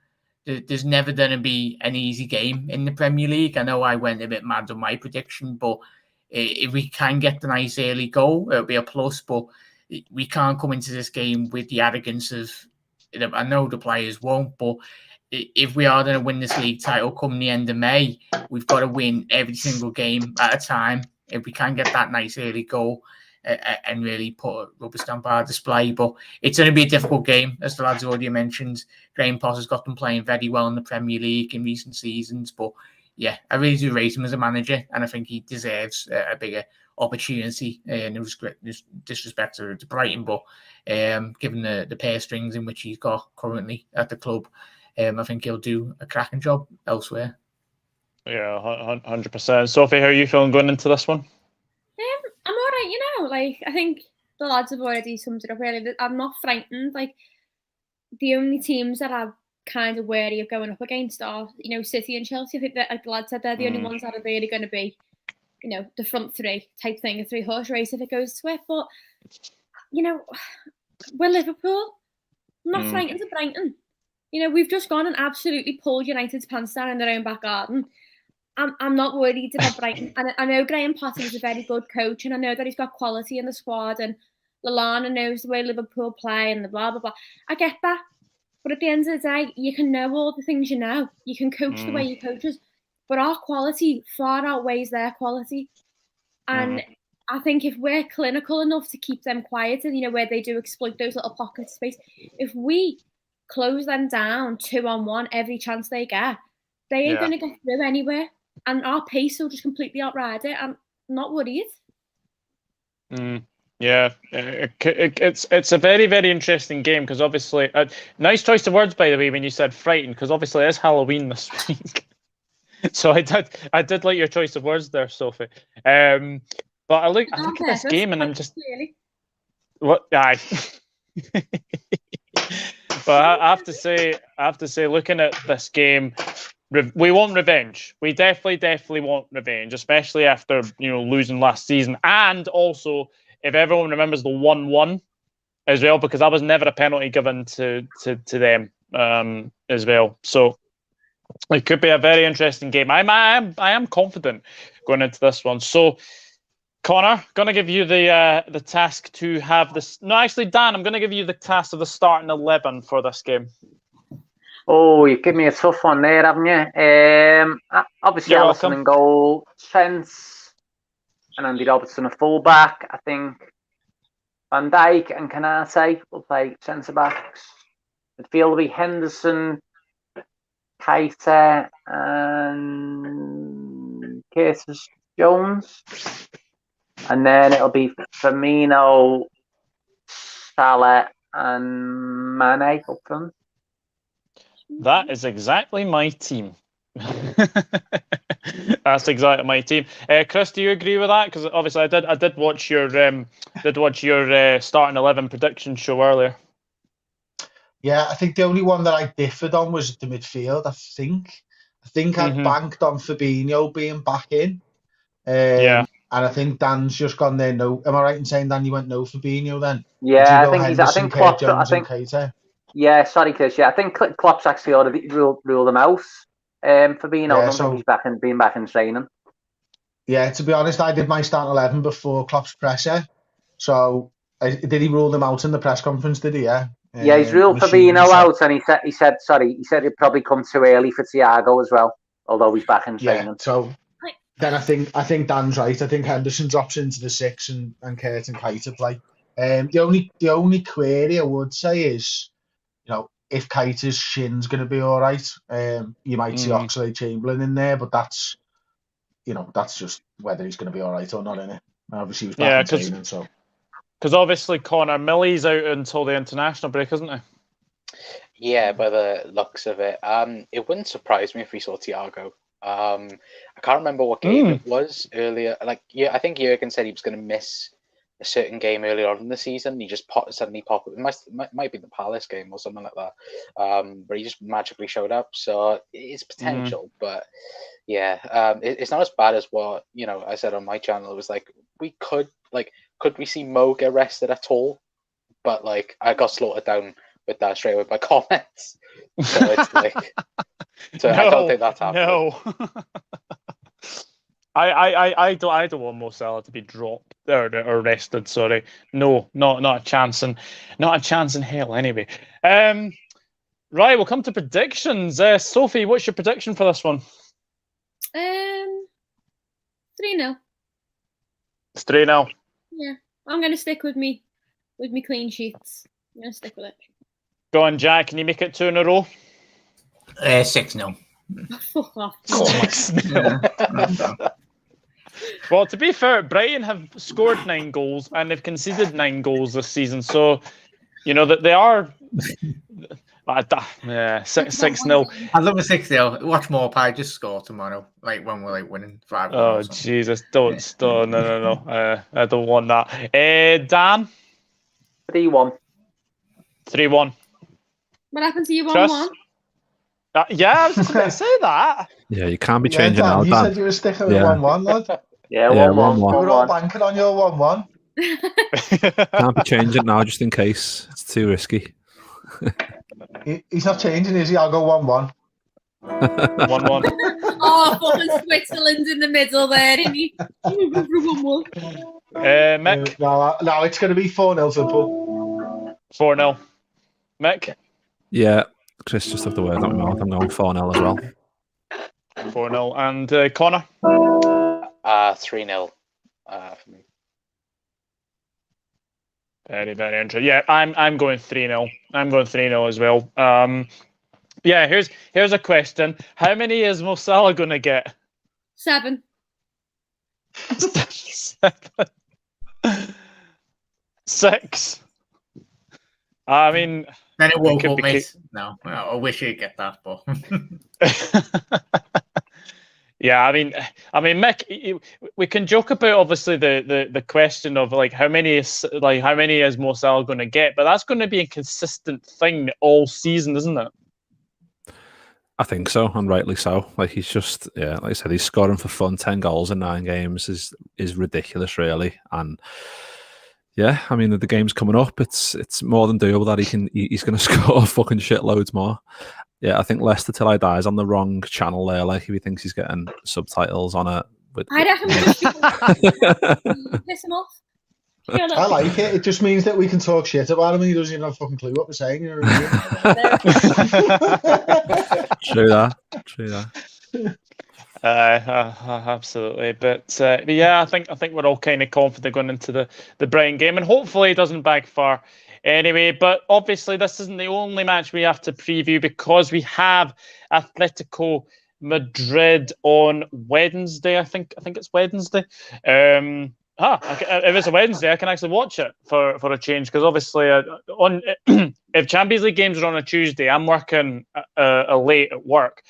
[SPEAKER 3] There's never going to be an easy game in the Premier League. I know I went a bit mad on my prediction, but if we can get the nice early goal, it'll be a plus. But we can't come into this game with the arrogance of, I know the players won't, but if we are going to win this league title come the end of May, we've got to win every single game at a time. If we can get that nice early goal and really put a rubber stamp on our display. But it's going to be a difficult game, as the lads already mentioned. Graham Potter's got them playing very well in the Premier League in recent seasons. But yeah, I really do rate him as a manager, and I think he deserves a bigger opportunity. No disrespect to Brighton, but given the purse strings in which he's got currently at the club, I think he'll do a cracking job elsewhere.
[SPEAKER 1] Yeah, 100%. Sophie, how are you feeling going into this one?
[SPEAKER 2] I'm all right, I think the lads have already summed it up really. I'm not frightened. The only teams that I'm kind of wary of going up against are, City and Chelsea. I think that, like the lads said, they're the only ones that are really going to be, the front three type thing, a 3-horse race if it goes to it. But, we're Liverpool. I'm not frightened of Brighton. We've just gone and absolutely pulled United's pants down in their own back garden. I'm not worried about Brighton. And I know Graham Potter is a very good coach, and I know that he's got quality in the squad, and Lallana knows the way Liverpool play and the blah, blah, blah. I get that. But at the end of the day, you can know all the things you know. You can coach the way you coach us. But our quality far outweighs their quality. And I think if we're clinical enough to keep them quiet and, where they do exploit those little pockets of space, if we close them down 2-on-1 every chance they get, they ain't going to get through anywhere. And our pace will just completely outride it. I'm not worried.
[SPEAKER 1] Yeah, it's a very, very interesting game because obviously, nice choice of words, by the way, when you said frightened, because obviously it's Halloween this week. So I did like your choice of words there, Sophie. But I look at this game and I'm just what? Aye. But I have to say, looking at this game, we want revenge. We definitely want revenge, especially after losing last season, and also if everyone remembers the 1-1 as well, because that was never a penalty given to them as well. So it could be a very interesting game. I am confident going into this one. So Connor, gonna give you the task to have this. No, actually, Dan, I'm gonna give you the task of the starting 11 for this game.
[SPEAKER 4] Oh, you've given me a tough one there, haven't you? Obviously, Alisson in goal, Trent and Andy Robertson a fullback. I think Van Dijk and Konate will play centre backs. Midfield will be Henderson, Keita, and Curtis Jones. And then it'll be Firmino, Salah, and Mane up front.
[SPEAKER 1] That is exactly my team. That's exactly my team. Chris, do you agree with that? Because obviously, I did watch your starting 11 prediction show earlier.
[SPEAKER 5] Yeah, I think the only one that I differed on was the midfield. I think I banked on Fabinho being back in. And I think Dan's just gone there. No, am I right in saying, Dan, you went no Fabinho then?
[SPEAKER 4] Yeah, I think Klopp. Yeah, sorry, Chris. Yeah, I think Klopp's actually already ruled them out. Fabinho, I don't think he's being back in training.
[SPEAKER 5] Yeah, to be honest, I did my starting 11 before Klopp's presser. So did he rule them out in the press conference? Did he? Yeah.
[SPEAKER 4] Yeah, he's ruled Fabinho out, and he said he'd probably come too early for Thiago as well, although he's back in training.
[SPEAKER 5] Yeah, so then I think Dan's right. I think Henderson drops into the 6 and Kurt and Keita play The only query I would say is, if Keita's shin's going to be all right, you might see Oxlade-Chamberlain in there, but that's just whether he's going to be all right or not, innit? Obviously, he was back in training, so.
[SPEAKER 1] Because obviously Connor Millie's out until the international break, isn't he?
[SPEAKER 7] Yeah, by the looks of it. It wouldn't surprise me if we saw Thiago. I can't remember what game it was earlier. I think Jurgen said he was going to miss a certain game earlier on in the season. He just suddenly popped up. It might be the Palace game or something like that. But he just magically showed up. So it's potential, but yeah, it's not as bad as what I said on my channel. It was like could we see Mo get rested at all? But I got slaughtered down with that straight away by comments. So it's I don't think that's happening.
[SPEAKER 1] No. I don't want Mo Salah to be dropped or arrested. Sorry, no, not a chance, and not a chance in hell. Anyway, right, we'll come to predictions. Sophie, what's your prediction for this one?
[SPEAKER 2] 3-0.
[SPEAKER 1] It's 3-0.
[SPEAKER 2] Yeah, I'm gonna stick with me clean sheets. I'm gonna stick with it.
[SPEAKER 1] Go on, Jack. Can you make it 2 in a row?
[SPEAKER 3] 6-0.
[SPEAKER 2] Fuck off.
[SPEAKER 1] 6-0. Well, to be fair, Brighton have scored 9 goals and they've conceded 9 goals this season. So, that they are 6-0.
[SPEAKER 3] I love a 6-0. Watch Morpie just score tomorrow, when we're winning 5-1.
[SPEAKER 1] Oh Jesus! Don't stop! No. I don't want that. Dan.
[SPEAKER 4] 3-1.
[SPEAKER 1] 3-1.
[SPEAKER 2] What happened to you 1-1?
[SPEAKER 1] Yeah, I was just about to say that.
[SPEAKER 6] Yeah, you can't be changing
[SPEAKER 5] Dan,
[SPEAKER 6] now,
[SPEAKER 5] you
[SPEAKER 6] Dan.
[SPEAKER 5] said you were sticking with 1-1, lad.
[SPEAKER 4] Yeah, 1-1.
[SPEAKER 5] We were all banking on your 1-1.
[SPEAKER 6] Can't be changing now, just in case. It's too risky.
[SPEAKER 5] He's not changing, is he? I'll go 1-1.
[SPEAKER 1] 1-1.
[SPEAKER 2] Oh, fucking Switzerland in the middle there, isn't he? 1-1.
[SPEAKER 1] Mick?
[SPEAKER 5] No, it's going to be 4-0 to Liverpool.
[SPEAKER 1] 4-0. Mick?
[SPEAKER 6] Yeah, Chris just took the word out of my mouth. I'm going 4-0 as well.
[SPEAKER 1] 4-0. And Connor?
[SPEAKER 7] 3-0 for me.
[SPEAKER 1] Very, very interesting. Yeah, I'm going 3-0. I'm going 3-0 as well. Yeah, here's a question. How many is Mo Salah going to get?
[SPEAKER 2] 7.
[SPEAKER 1] 7. 6. I mean,
[SPEAKER 3] then it won't go, mate. No, I wish you'd get that, but
[SPEAKER 1] yeah, I mean, Mick, we can joke about obviously the question of how many is Mo Salah going to get, but that's going to be a consistent thing all season, isn't it?
[SPEAKER 6] I think so, and rightly so. He's just, like I said, he's scoring for fun. 10 goals in 9 games is ridiculous, really. And yeah, I mean, the game's coming up. It's more than doable that he's going to score fucking shitloads more. Yeah, I think Leicester Till I Die is on the wrong channel there. If he thinks he's getting subtitles on it.
[SPEAKER 2] I reckon piss him off.
[SPEAKER 5] I like it. It just means that we can talk shit about him and he doesn't even have a fucking clue what we're saying.
[SPEAKER 6] True that.
[SPEAKER 1] Absolutely, but yeah, I think we're all kind of confident going into the Brighton game, and hopefully it doesn't backfire anyway. But obviously, this isn't the only match we have to preview because we have Atletico Madrid on Wednesday. I think it's Wednesday. If it's a Wednesday, I can actually watch it for a change because obviously if Champions League games are on a Tuesday, I'm working late at work.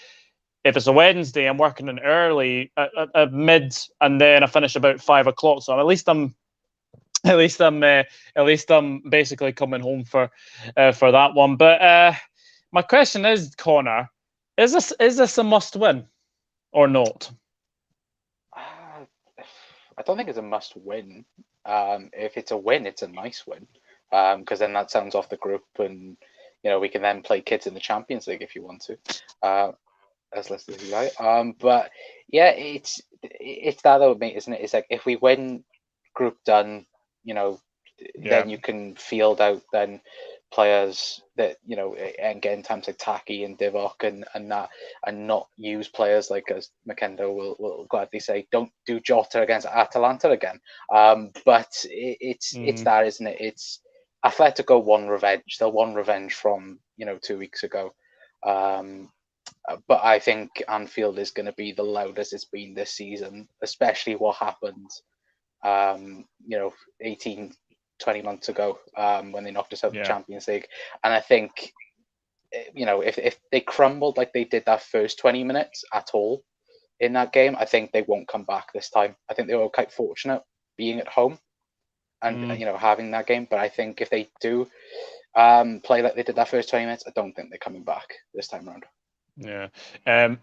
[SPEAKER 1] If it's a Wednesday, I'm working in early at mid, and then I finish about 5 o'clock. So at least I'm basically coming home for that one. But my question is, Connor, is this a must win or not?
[SPEAKER 7] I don't think it's a must win. If it's a win, it's a nice win because then that sounds off the group, and we can then play kids in the Champions League if you want to. As listed as you like. But yeah, it's that though, mate, isn't it? It's if we win group done, then you can field out then players that, you know, and get in times like Taki and Divock and that, and not use players like, as Makendo will gladly say, don't do Jota against Atalanta again. But it's that, isn't it? It's Atletico won revenge. They won revenge from, you know, 2 weeks ago. But I think Anfield is going to be the loudest it's been this season, especially what happened, 18, 20 months ago, when they knocked us out of the Champions League. And I think, you know, if they crumbled like they did that first 20 minutes at all in that game, I think they won't come back this time. I think they were quite fortunate being at home and, you know, having that game. But I think if they do play like they did that first 20 minutes, I don't think they're coming back this time around.
[SPEAKER 1] Yeah.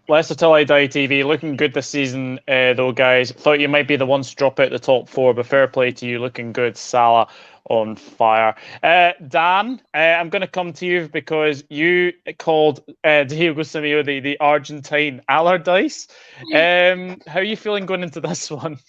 [SPEAKER 1] Leicester Till I Die TV, looking good this season, though, guys. Thought you might be the ones to drop out the top four, but fair play to you. Looking good. Salah on fire. Dan, I'm going to come to you because you called Diogo Simeone the Argentine Allardyce. How are you feeling going into this one?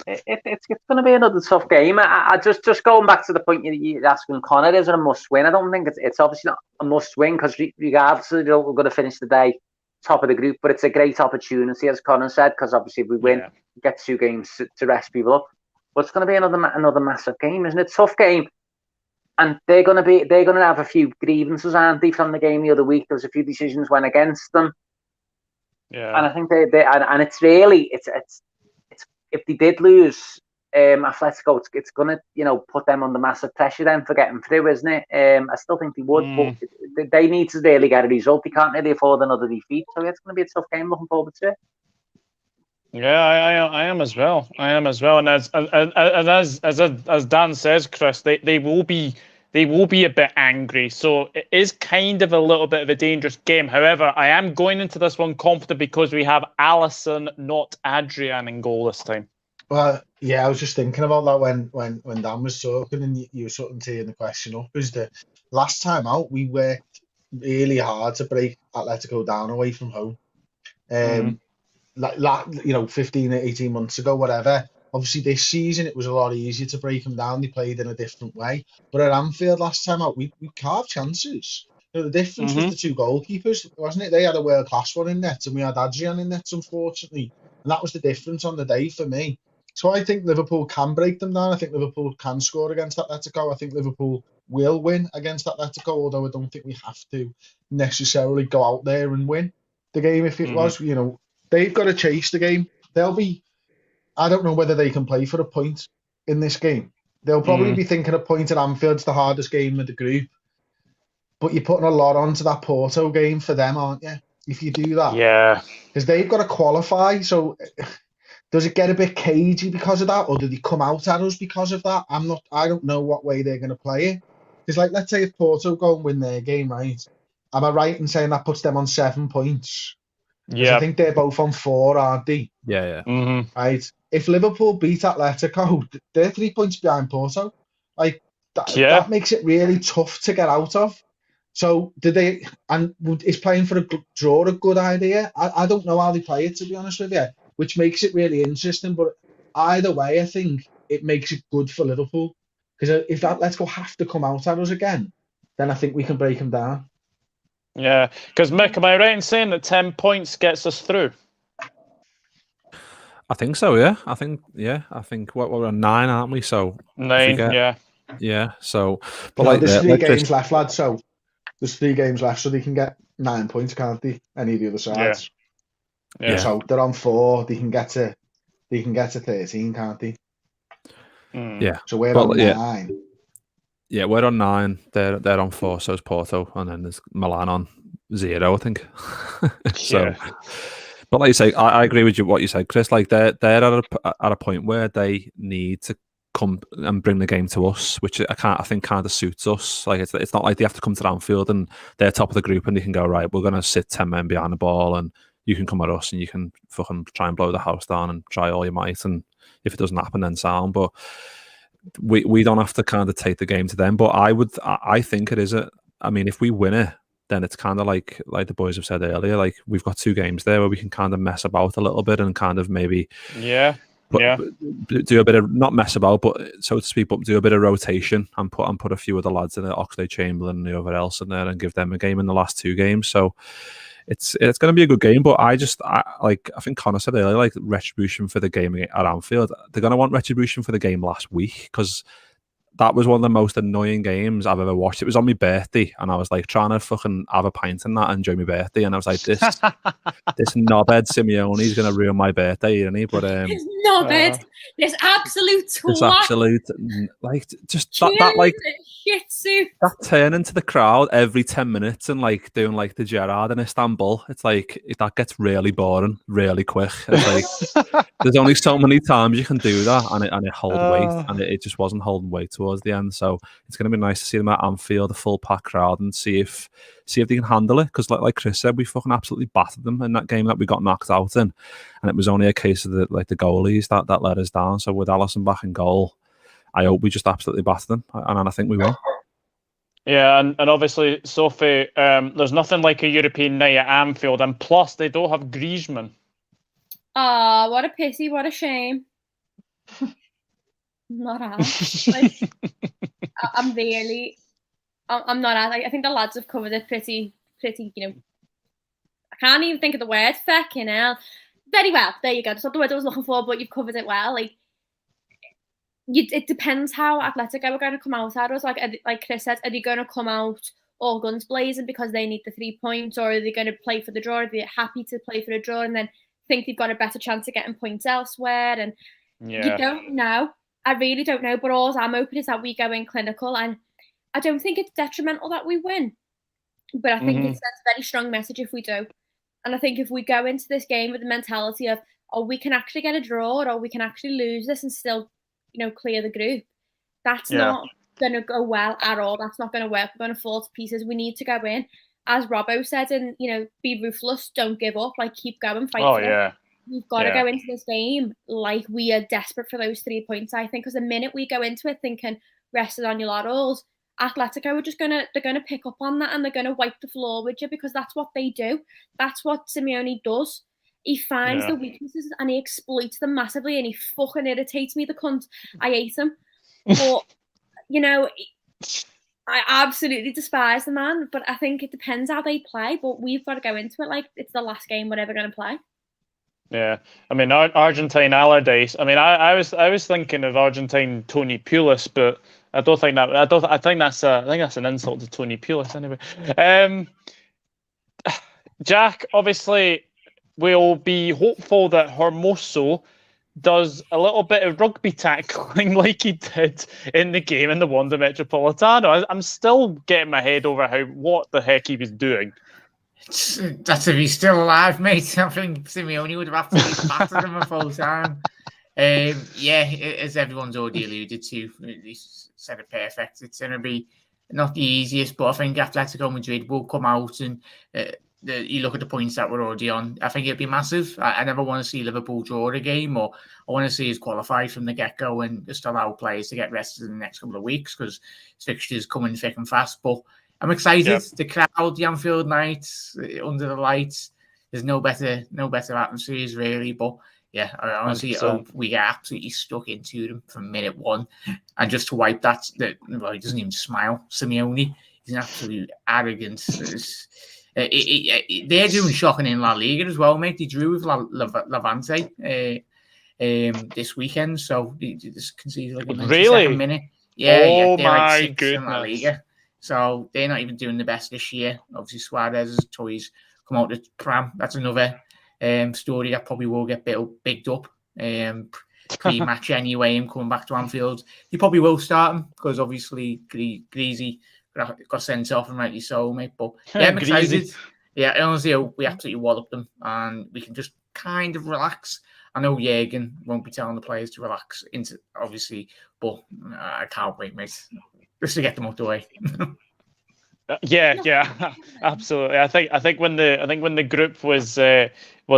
[SPEAKER 4] It's going to be another tough game. I just going back to the point you're asking, Connor, is it a must win? I don't think it's obviously not a must win, because regardless, we're going to finish the day top of the group, but it's a great opportunity, as Connor said, because obviously if we win, we get 2 games to rest people up. But it's going to be another massive game, isn't it? Tough game, and they're going to have a few grievances, aren't they, from the game the other week? There was a few decisions went against them. Yeah, and I think and it's really it's if they did lose Atletico, it's going to, you know, put them under massive pressure then for getting through, isn't it? I still think they would, but they need to really get a result. They can't really afford another defeat, so it's going to be a tough game. Looking forward to it.
[SPEAKER 1] Yeah, I am as well. And as Dan says, Chris, they will be a bit angry. So it is kind of a little bit of a dangerous game. However, I am going into this one confident because we have Alisson, not Adrian, in goal this time.
[SPEAKER 5] Well, yeah, I was just thinking about that when Dan was talking, and you were sort of teeing the question up. Is the last time out we worked really hard to break Atletico down away from home. Like 15 or 18 months ago, whatever. Obviously, this season it was a lot easier to break them down. They played in a different way. But at Anfield last time out, we carved chances. You know, the difference was the 2 goalkeepers, wasn't it? They had a world-class one in net, and we had Adrian in net, unfortunately. And that was the difference on the day for me. So I think Liverpool can break them down. I think Liverpool can score against Atletico. I think Liverpool will win against Atletico, although I don't think we have to necessarily go out there and win the game. If it was, you know, they've got to chase the game. I don't know whether they can play for a point in this game. They'll probably be thinking a point at Anfield's the hardest game of the group. But you're putting a lot onto that Porto game for them, aren't you? If you do that.
[SPEAKER 1] Yeah.
[SPEAKER 5] Because they've got to qualify. So does it get a bit cagey because of that? Or do they come out at us because of that? I don't know what way they're going to play it. Because, like, let's say if Porto go and win their game, right? Am I right in saying that puts them on 7 points? Yeah. I think they're both on 4, aren't they?
[SPEAKER 6] Yeah.
[SPEAKER 5] Right. If Liverpool beat Atletico, they're 3 points behind Porto. Like, that makes it really tough to get out of. So, is playing for a draw a good idea? I don't know how they play it, to be honest with you, which makes it really interesting. But either way, I think it makes it good for Liverpool. Because if Atletico have to come out at us again, then I think we can break them down.
[SPEAKER 1] Yeah, because Mick, am I right in saying that 10 points gets us through?
[SPEAKER 6] I think so. Yeah, I think we're on 9, aren't we? So
[SPEAKER 1] 9. Yeah.
[SPEAKER 6] So, but
[SPEAKER 5] there's 3 games left, lads. So there's 3 games left, so they can get 9 points, can't they? Any of the other sides. Yeah. So they're on 4. They can get to 13, can't they?
[SPEAKER 6] Yeah.
[SPEAKER 5] So we're on 9.
[SPEAKER 6] Yeah, we're on 9. They're on 4. So is Porto, and then there's Milan on 0, I think. So, but like you say, I agree with you what you said, Chris. Like they're at a point where they need to come and bring the game to us, which I think kind of suits us. Like it's not like they have to come to Anfield and they're top of the group and they can go, right, we're going to sit 10 men behind the ball and you can come at us and you can fucking try and blow the house down and try all you might, and if it doesn't happen, then sound. But we don't have to kind of take the game to them. But I think it is if we win it, then it's kind of like the boys have said earlier, like we've got 2 games there where we can kind of mess about a little bit and kind of maybe do a bit of, not mess about, but so to speak, but do a bit of rotation and put a few of the lads in it, Oxlade-Chamberlain and whoever else in there, and give them a game in the last 2 games. So it's going to be a good game. But I think Connor said earlier, like retribution for the game at Anfield. They're going to want retribution for the game last week, because that was one of the most annoying games I've ever watched. It was on my birthday, and I was like trying to fucking have a pint and that and enjoy my birthday, and I was like, this knobhead Simeone's going to ruin my birthday, isn't he? But
[SPEAKER 2] this knobhead, this absolute twat,
[SPEAKER 6] this absolute, like, just that like
[SPEAKER 2] shit suit,
[SPEAKER 6] that turn into the crowd every 10 minutes and like doing like the Gerrard in Istanbul. It's like that gets really boring really quick. It's like there's only so many times you can do that, and it holds weight, and it just wasn't holding weight towards the end. So it's going to be nice to see them at Anfield, a full pack crowd, and see if they can handle it, because like Chris said, we fucking absolutely battered them in that game that we got knocked out in, and it was only a case of the goalies that let us down. So with Alisson back in goal, I hope we just absolutely batter them, and I think we will.
[SPEAKER 1] Yeah, and obviously, Sophie, there's nothing like a European night at Anfield, and plus they don't have Griezmann.
[SPEAKER 2] Ah, what a pity, what a shame. Not as. Like, I'm not as. I think the lads have covered it pretty, you know, I can't even think of the word, fucking hell. Very well, there you go. That's not the word I was looking for, but you've covered it well. Like, it depends how Atletico are going to come out at us. Like Chris said, are they going to come out all guns blazing because they need the 3 points, or are they going to play for the draw? Are they happy to play for a draw and then think they've got a better chance of getting points elsewhere? And you don't know. I really don't know. But all I'm hoping is that we go in clinical, and I don't think it's detrimental that we win, but I think it sends a very strong message if we do. And I think if we go into this game with the mentality of, oh, we can actually get a draw, or we can actually lose this and still, you know, clear the group, that's not going to go well at all. That's not going to work. We're going to fall to pieces. We need to go in, as Robbo said, and, you know, be ruthless. Don't give up. Like, keep going, fight for it. We've got to go into this game like we are desperate for those 3 points, I think, because the minute we go into it thinking rested on your laurels, Atletico are just they're gonna pick up on that, and they're gonna wipe the floor with you, because that's what they do. That's what Simeone does. He finds the weaknesses and he exploits them massively, and he fucking irritates me, the cunt. I hate him. But, you know, I absolutely despise the man, but I think it depends how they play, but we've got to go into it like it's the last game we're ever going to play.
[SPEAKER 1] Yeah, I mean, Argentine Allardyce. I mean, I was thinking of Argentine Tony Pulis, but I don't think that. I think that's an insult to Tony Pulis anyway. Jack, obviously, we'll be hopeful that Hermoso does a little bit of rugby tackling like he did in the game in the Wanda Metropolitano. I'm still getting my head over what the heck he was doing.
[SPEAKER 3] That's if he's still alive, mate. I think Simeone would have absolutely battered him a full time. As everyone's already alluded to, he said it perfect. It's going to be not the easiest, but I think Atletico Madrid will come out, and you look at the points that we're already on. I think it'd be massive. I never want to see Liverpool draw a game, or I want to see us qualify from the get-go and just allow players to get rested in the next couple of weeks, because fixtures coming thick and fast. But I'm excited. Yep. The crowd, the Anfield nights, under the lights. There's no better atmospheres, really. But yeah, I honestly hope we get absolutely stuck into them from minute one, and just to wipe that. Well, he doesn't even smile. Simeone, he's an absolute arrogance. They're doing shocking in La Liga as well, mate. They drew with Levante this weekend, so they just conceded like a 92nd minute.
[SPEAKER 1] Yeah,
[SPEAKER 3] they're
[SPEAKER 1] my
[SPEAKER 3] like
[SPEAKER 1] goodness.
[SPEAKER 3] In La Liga. So they're not even doing the best this year. Obviously, Suarez's toys come out the pram. That's another story that probably will get bigged up pre-match anyway. Him coming back to Anfield, he probably will start him, because obviously Greasy got sent off, and rightly so, mate. But yeah, I'm excited. Yeah, honestly, we absolutely wallop them, and we can just kind of relax. I know Jurgen won't be telling the players to relax, obviously, but I can't wait, mate. Just to get them out the way.
[SPEAKER 1] Yeah, absolutely. I think when the group was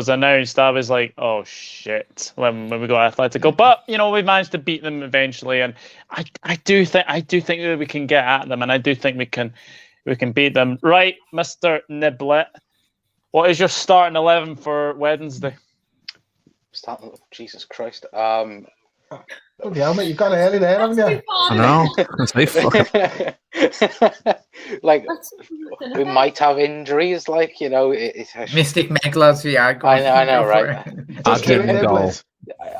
[SPEAKER 1] announced, I was like, oh shit, when we got Atletico. But you know, we managed to beat them eventually, and I do think that we can get at them, and I do think we can beat them. Right, Mr. Niblet, what is your starting 11 for Wednesday?
[SPEAKER 7] Jesus Christ.
[SPEAKER 5] Bloody hell, mate, you've got early there, haven't you?
[SPEAKER 6] I know. That's me.
[SPEAKER 7] Like, we might have injuries, like, you know.
[SPEAKER 3] Mystic Meglas, yeah.
[SPEAKER 7] I know, right?
[SPEAKER 6] Adrian in goal.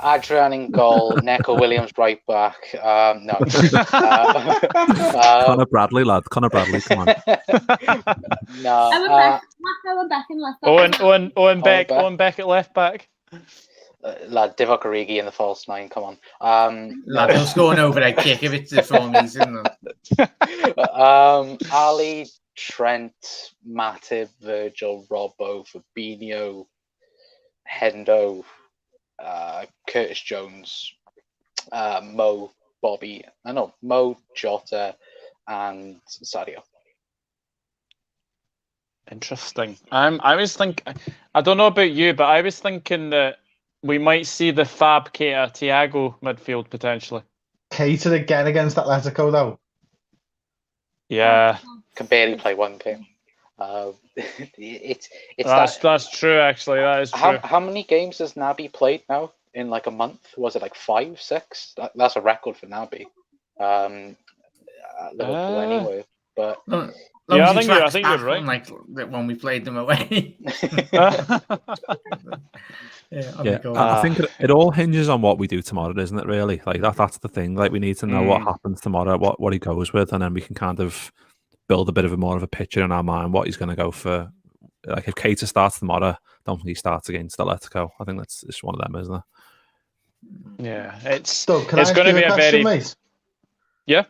[SPEAKER 7] Adrian in goal, Neco Williams right back. No.
[SPEAKER 6] Conor Bradley, lad. Conor Bradley, come on.
[SPEAKER 7] No.
[SPEAKER 2] Owen Beck in left back.
[SPEAKER 1] Owen Beck at left back.
[SPEAKER 7] Lad, Divock Origi in the false nine, come on.
[SPEAKER 3] Lad, he'll score an overhead kick if it's the formies, isn't
[SPEAKER 7] it? Ali, Trent, Matip, Virgil, Robbo, Fabinho, Hendo, Curtis Jones, Mo, Jota, and Sadio.
[SPEAKER 1] Interesting. I was thinking, I don't know about you, but I was thinking that we might see the Fab Keita Thiago midfield potentially.
[SPEAKER 5] Keita again against Atletico, though.
[SPEAKER 1] Yeah.
[SPEAKER 7] Can barely play one game.
[SPEAKER 1] That's true, actually. That is true.
[SPEAKER 7] How many games has Naby played now in like a month? Was it like 5, 6? That's a record for Naby. At Liverpool anyway. But
[SPEAKER 1] yeah, I think you're right.
[SPEAKER 3] Like when we played them away.
[SPEAKER 6] I think it all hinges on what we do tomorrow, isn't it? Really, like that's the thing. Like we need to know what happens tomorrow, what he goes with, and then we can kind of build a bit of more of a picture in our mind what he's going to go for. Like if Keita starts tomorrow, I don't think he starts against Atletico. I think it's one of them, isn't it?
[SPEAKER 1] Yeah, it's
[SPEAKER 5] going to be a very mate? Yeah.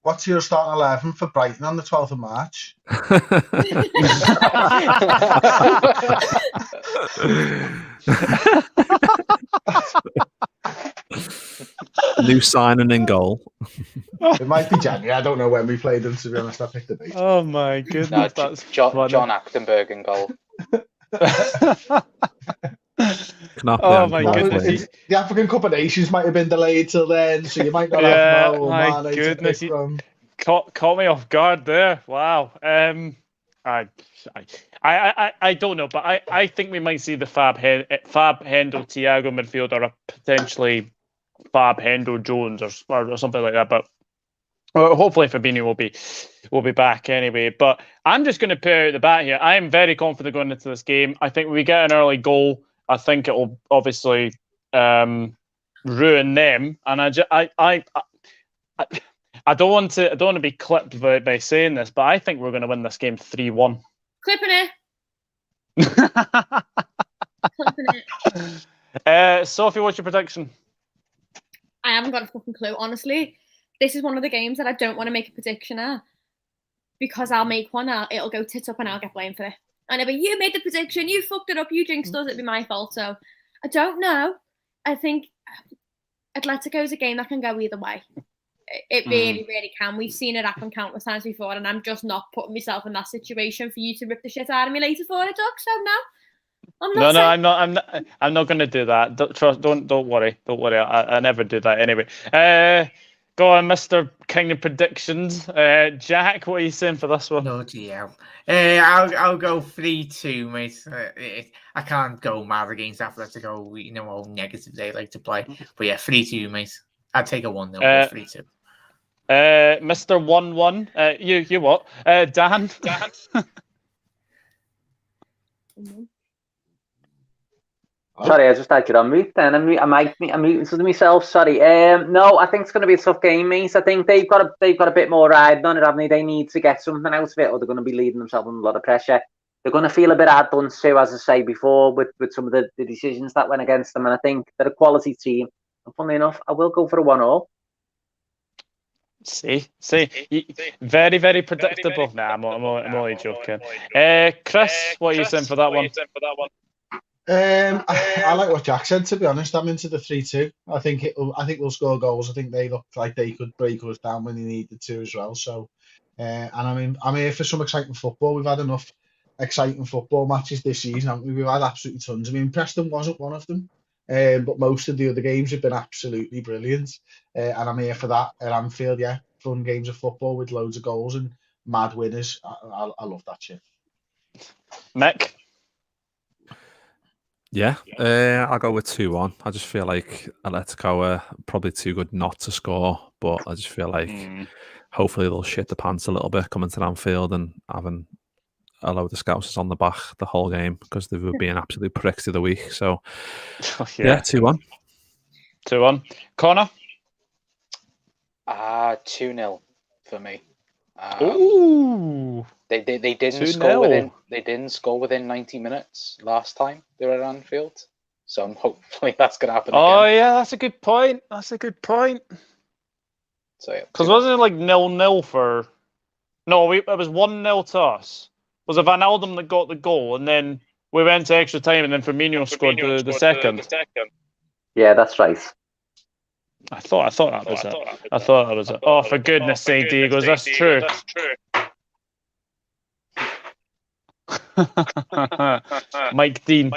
[SPEAKER 5] What's your starting 11 for Brighton on the 12th of March?
[SPEAKER 6] New signing in goal.
[SPEAKER 5] It might be January. I don't know when we played them, to be honest. I picked the date.
[SPEAKER 1] Oh my goodness.
[SPEAKER 7] No, John Achtenberg in goal.
[SPEAKER 1] Oh my goodness.
[SPEAKER 5] The African Cup of Nations might have been delayed till then, so you might not have Mo or
[SPEAKER 1] my goodness. Caught me off guard there. Wow. I don't know, but I think we might see the Fab Hendo Thiago midfield, or a potentially Fab Hendo Jones or something like that. But hopefully Fabinho will be back anyway. But I'm just going to put out the bat here. I am very confident going into this game. I think we get an early goal. I think it will obviously ruin them, and I don't want to be clipped by saying this, but I think we're going to win this game 3-1.
[SPEAKER 2] Clipping it.
[SPEAKER 1] Sophie, what's your prediction?
[SPEAKER 2] I haven't got a fucking clue. Honestly, this is one of the games that I don't want to make a prediction at, because I'll make one, it'll go tits up and I'll get blamed for it. And it'll be, you made the prediction, you fucked it up, you jinxed us, it'll be my fault. So I don't know. I think Atletico's a game that can go either way. It really, really can. We've seen it happen countless times before, and I'm just not putting myself in that situation for you to rip the shit out of me later for it, Doug. So no, I'm not.
[SPEAKER 1] I'm not going to do that. Don't worry. I never do that anyway. Go on, Mr. King of Predictions. Jack, what are you saying for this one?
[SPEAKER 3] No, GL. I'll go 3-2, mate. I can't go mad against Atletico. You know how negative they like to play. But yeah, 3-2, mate. I'd take a 1-0, 3-2.
[SPEAKER 1] Mr. 1-1. You what? Dan?
[SPEAKER 4] Sorry, I just had it on mute then. I'm muting to myself. Sorry. No, I think it's going to be a tough game, mate. I think they've got a bit more riding on it, haven't they? They need to get something out of it, or they're going to be leading themselves under a lot of pressure. They're going to feel a bit hard done to, as I say before, with some of the decisions that went against them. And I think they're a quality team. And funnily enough, I will go for a 1-1.
[SPEAKER 1] See, very, very predictable. I'm only joking. Chris, what are you saying for that one?
[SPEAKER 5] I like what Jack said. To be honest, I'm into the 3-2. I think we'll score goals. I think they look like they could break us down when they needed to as well. So, and I'm here for some exciting football. We've had enough exciting football matches this season, haven't we? We've had absolutely tons. I mean, Preston wasn't one of them. But most of the other games have been absolutely brilliant, and I'm here for that at Anfield. Yeah, fun games of football with loads of goals and mad winners. I love that shit.
[SPEAKER 1] Mack?
[SPEAKER 6] Yeah, I'll go with 2-1. I just feel like Atletico are probably too good not to score, but I just feel like hopefully they'll shit the pants a little bit coming to Anfield and having a load of scousers on the back the whole game because they were being absolute pricks of the week. So, yeah, 2-1.
[SPEAKER 1] 2-1. Connor?
[SPEAKER 7] 2-0 for me.
[SPEAKER 1] Ooh.
[SPEAKER 7] They didn't score within 90 minutes last time they were at Anfield. So hopefully that's gonna happen again.
[SPEAKER 1] Oh yeah, that's a good point. So
[SPEAKER 7] yeah,
[SPEAKER 1] because wasn't it like 0-0 for? No, it was 1-0 to us. Was it Van Aldum that got the goal, and then we went to extra time, and then Firmino scored the second.
[SPEAKER 4] Yeah, that's right.
[SPEAKER 1] I thought that was it. I thought that was it. Oh, for goodness sake, Diego, is this true? Mike Dean.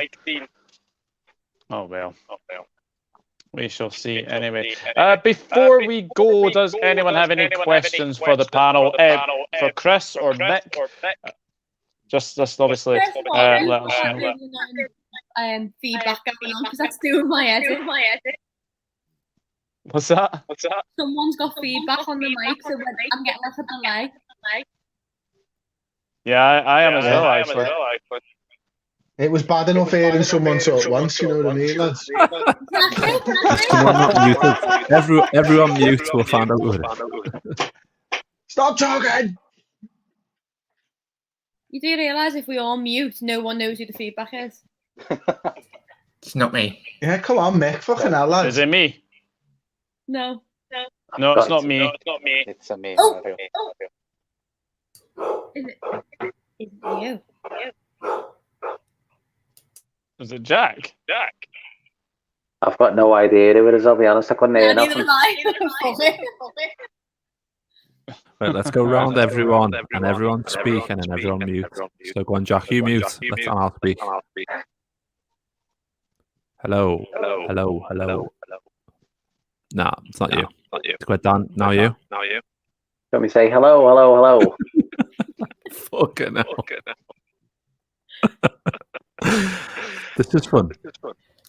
[SPEAKER 1] Oh well. We shall see anyway. Before we go, does anyone have any questions for the panel? For Chris or Mick? Just obviously let us know.
[SPEAKER 2] Feedback going on because that's doing my head.
[SPEAKER 1] What's that?
[SPEAKER 2] Someone's got feedback on the mic, so I'm getting like a delay.
[SPEAKER 1] Yeah, I am as well, actually.
[SPEAKER 5] It was bad enough hearing someone talk once, you know what I mean, lads?
[SPEAKER 6] Someone not muted. Everyone mute will find out with it.
[SPEAKER 5] Stop talking!
[SPEAKER 2] You do realise if we all mute, no one knows who the feedback is?
[SPEAKER 3] It's not me.
[SPEAKER 5] Yeah, come on, Mick. Fucking hell, lads.
[SPEAKER 1] Is it me?
[SPEAKER 2] No.
[SPEAKER 1] No, it's not me.
[SPEAKER 7] It's a me.
[SPEAKER 2] Oh. Is it you?
[SPEAKER 1] Is it Jack?
[SPEAKER 4] I've got no idea who it is, I'll be honest. I couldn't hear
[SPEAKER 2] Neither
[SPEAKER 4] nothing.
[SPEAKER 2] did I.
[SPEAKER 6] Right, let's go round everyone and everyone speak and then everyone mute. So go on, Jack, you mute. And I'll speak. Hello. Nah, it's not you. It's quite done. Now you.
[SPEAKER 4] Let me say hello.
[SPEAKER 6] Fucking hell. This is fun.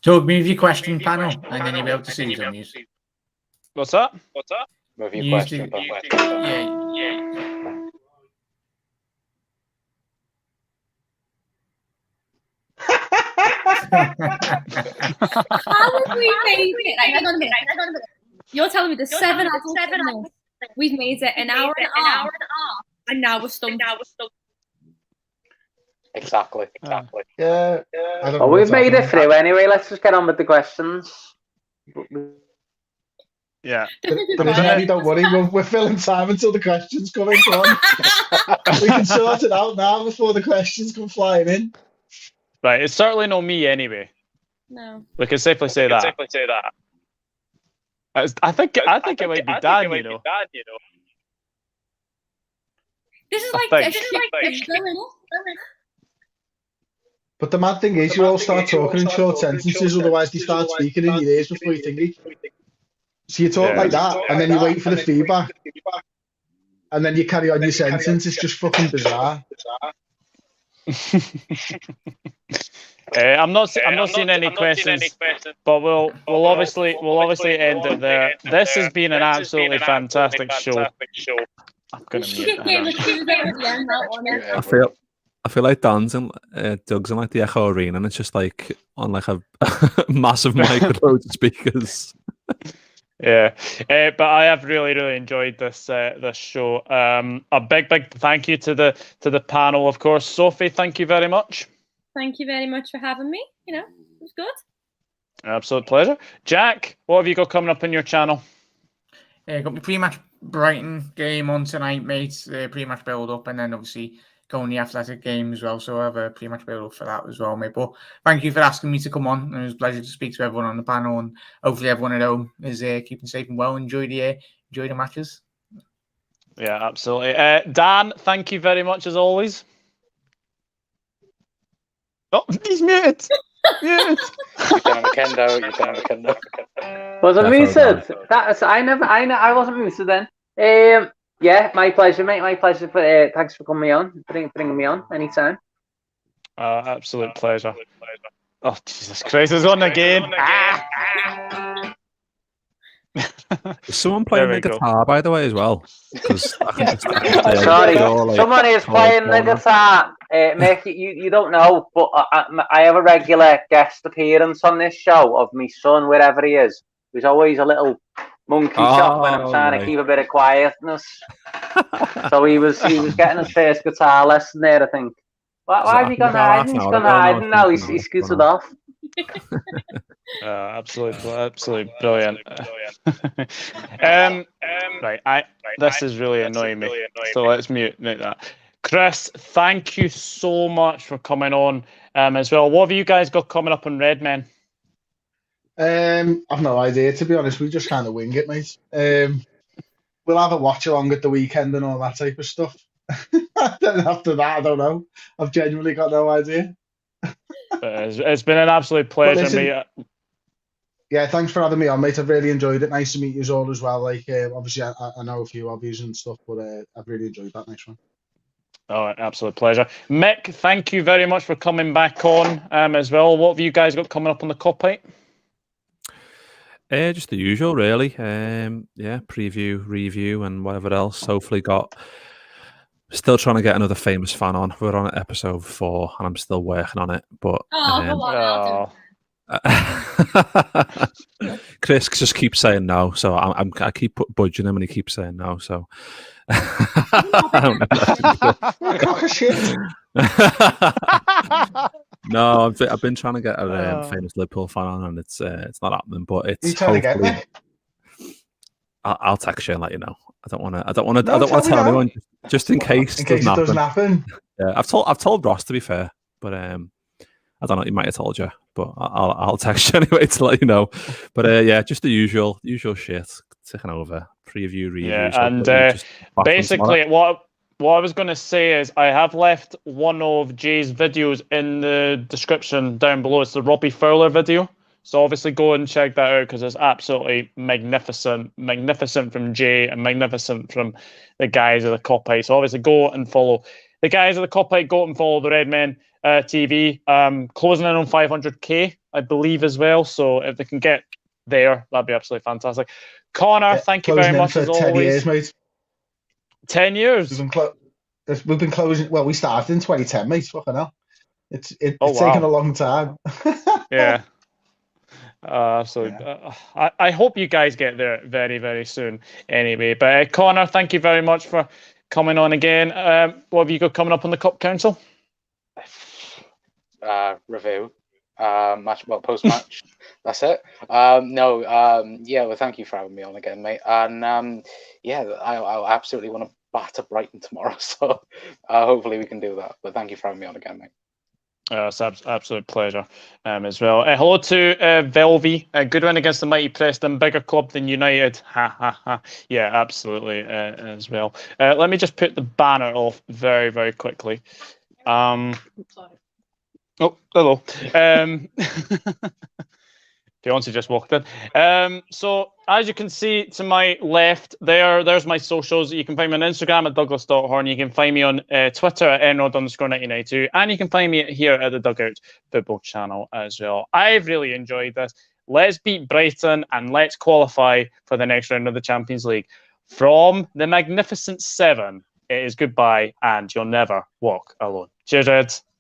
[SPEAKER 3] So move your question panel and then you'll be able to see who's on these.
[SPEAKER 1] What's that?
[SPEAKER 7] Move your question.
[SPEAKER 3] Yeah.
[SPEAKER 2] How have we made it? Hang on a minute. You're telling me there's 7 adults in this. We've made it an hour and a half, and now we're stumped.
[SPEAKER 7] Exactly.
[SPEAKER 5] Yeah.
[SPEAKER 4] Well, we've made it through anyway. Let's just get on with the questions.
[SPEAKER 1] Yeah.
[SPEAKER 5] Don't worry, we're filling time until the questions come in. Come on. We can sort it out now before the questions come flying in.
[SPEAKER 1] Right, it's certainly not me anyway.
[SPEAKER 2] No.
[SPEAKER 1] We can safely say that. I think it might be Dan, you know.
[SPEAKER 2] This is like a shit going on.
[SPEAKER 5] But the mad thing is, you all start talking in short sentences, otherwise they start speaking in your ears before you think it. So you talk like that, and then you wait for the feedback, and then you carry on your sentence. It's just fucking bizarre.
[SPEAKER 1] I'm not seeing any questions, but we'll obviously end it there. This has been an absolutely fantastic show. I'm gonna mute.
[SPEAKER 6] I feel like Dan's and Doug's in like the Echo Arena, and it's just like on like a massive mic with loads of speakers.
[SPEAKER 1] Yeah, but I have really enjoyed this show. A big thank you to the panel, of course. Sophie, thank you very much.
[SPEAKER 2] Thank you very much for having me. You know, it was good.
[SPEAKER 1] Absolute pleasure. Jack, what have you got coming up in your channel?
[SPEAKER 3] Got my pre-match Brighton game on tonight, mate. Pre-match build up, and then obviously going the Athletic game as well. So I have a pre-match build up for that as well, mate. But thank you for asking me to come on. It was a pleasure to speak to everyone on the panel, and hopefully everyone at home is keeping safe and well. Enjoy the matches.
[SPEAKER 1] Yeah, absolutely. Dan, thank you very much as always. Oh, he's muted.
[SPEAKER 7] You've done a kendo.
[SPEAKER 4] Was I muted? I wasn't muted then. Yeah, my pleasure, mate. My pleasure. Thanks for coming on. Bringing me on anytime.
[SPEAKER 1] Absolute pleasure. Oh, Jesus Christ, there's one again.
[SPEAKER 6] Is someone playing the guitar, by the way, as well? Because
[SPEAKER 4] sorry, someone is playing the guitar. Mick, you don't know, but I have a regular guest appearance on this show of my son, wherever he is. There's always a little monkey shop when I'm trying to keep a bit of quietness. So he was getting his first guitar lesson there, I think. Why have you gone hiding? He's gone hiding now. He's scooted off.
[SPEAKER 1] Absolutely brilliant. Right, this is really annoying me. So let's mute that. Chris, thank you so much for coming on as well. What have you guys got coming up on Red Men?
[SPEAKER 5] I've no idea, to be honest. We just kind of wing it, mate. We'll have a watch along at the weekend and all that type of stuff. Then after that, I don't know. I've genuinely got no idea.
[SPEAKER 1] It's been an absolute pleasure, mate.
[SPEAKER 5] Yeah, thanks for having me on, mate. I've really enjoyed it. Nice to meet you all as well. Like, obviously, I know a few of you and stuff, but I've really enjoyed that. Nice one.
[SPEAKER 1] Oh, absolute pleasure. Mick, thank you very much for coming back on as well. What have you guys got coming up on the Kopite?
[SPEAKER 6] Just the usual, really. Preview, review, and whatever else. Hopefully still trying to get another famous fan on. We're on episode 4, and I'm still working on it. But Chris just keeps saying no, so I keep budging him, and he keeps saying no. So I don't know.
[SPEAKER 5] Cock of shit.
[SPEAKER 6] No, I've been trying to get a famous Liverpool fan on, and it's not happening. But it's
[SPEAKER 5] trying to get me?
[SPEAKER 6] I'll text you and let you know. I don't want to tell anyone just in case.
[SPEAKER 5] In case it doesn't happen.
[SPEAKER 6] Yeah, I've told Ross, to be fair, but I don't know. He might have told you, but I'll text you anyway to let you know. But just the usual shit. Taking over preview, review.
[SPEAKER 1] Yeah, and basically what I was going to say is I have left one of Jay's videos in the description down below. It's the Robbie Fowler video. So obviously go and check that out because it's absolutely magnificent from Jay and magnificent from the guys of the Kopite. So obviously go and follow the guys of the Kopite. Go and follow the Red Men TV. Closing in on 500k, I believe, as well. So if they can get there, that'd be absolutely fantastic. Connor, thank you very much as always.
[SPEAKER 5] 10 years, mate.
[SPEAKER 1] 10 years.
[SPEAKER 5] We've been closing. Well, we started in 2010, mate. Fucking hell. It's taken a long time.
[SPEAKER 1] Yeah. I hope you guys get there very, very soon anyway. But Connor, thank you very much for coming on again. What have you got coming up on the Cup Council?
[SPEAKER 7] Review. Post-match. That's it. Well, thank you for having me on again, mate. And I absolutely want to batter Brighton tomorrow. So hopefully we can do that. But thank you for having me on again, mate.
[SPEAKER 1] It's an absolute pleasure as well. Hello to Velvy. Good win against the mighty Preston. Bigger club than United. Ha, ha, ha. Yeah, absolutely as well. Let me just put the banner off very, very quickly. Sorry. Oh, hello. Fiance just walked in. So as you can see to my left, there's my socials. You can find me on Instagram at Douglas.Horn. You can find me on Twitter at Enrod_1992. And you can find me here at the Dugout Football channel as well. I've really enjoyed this. Let's beat Brighton and let's qualify for the next round of the Champions League. From the Magnificent Seven, it is goodbye and you'll never walk alone. Cheers, Reds.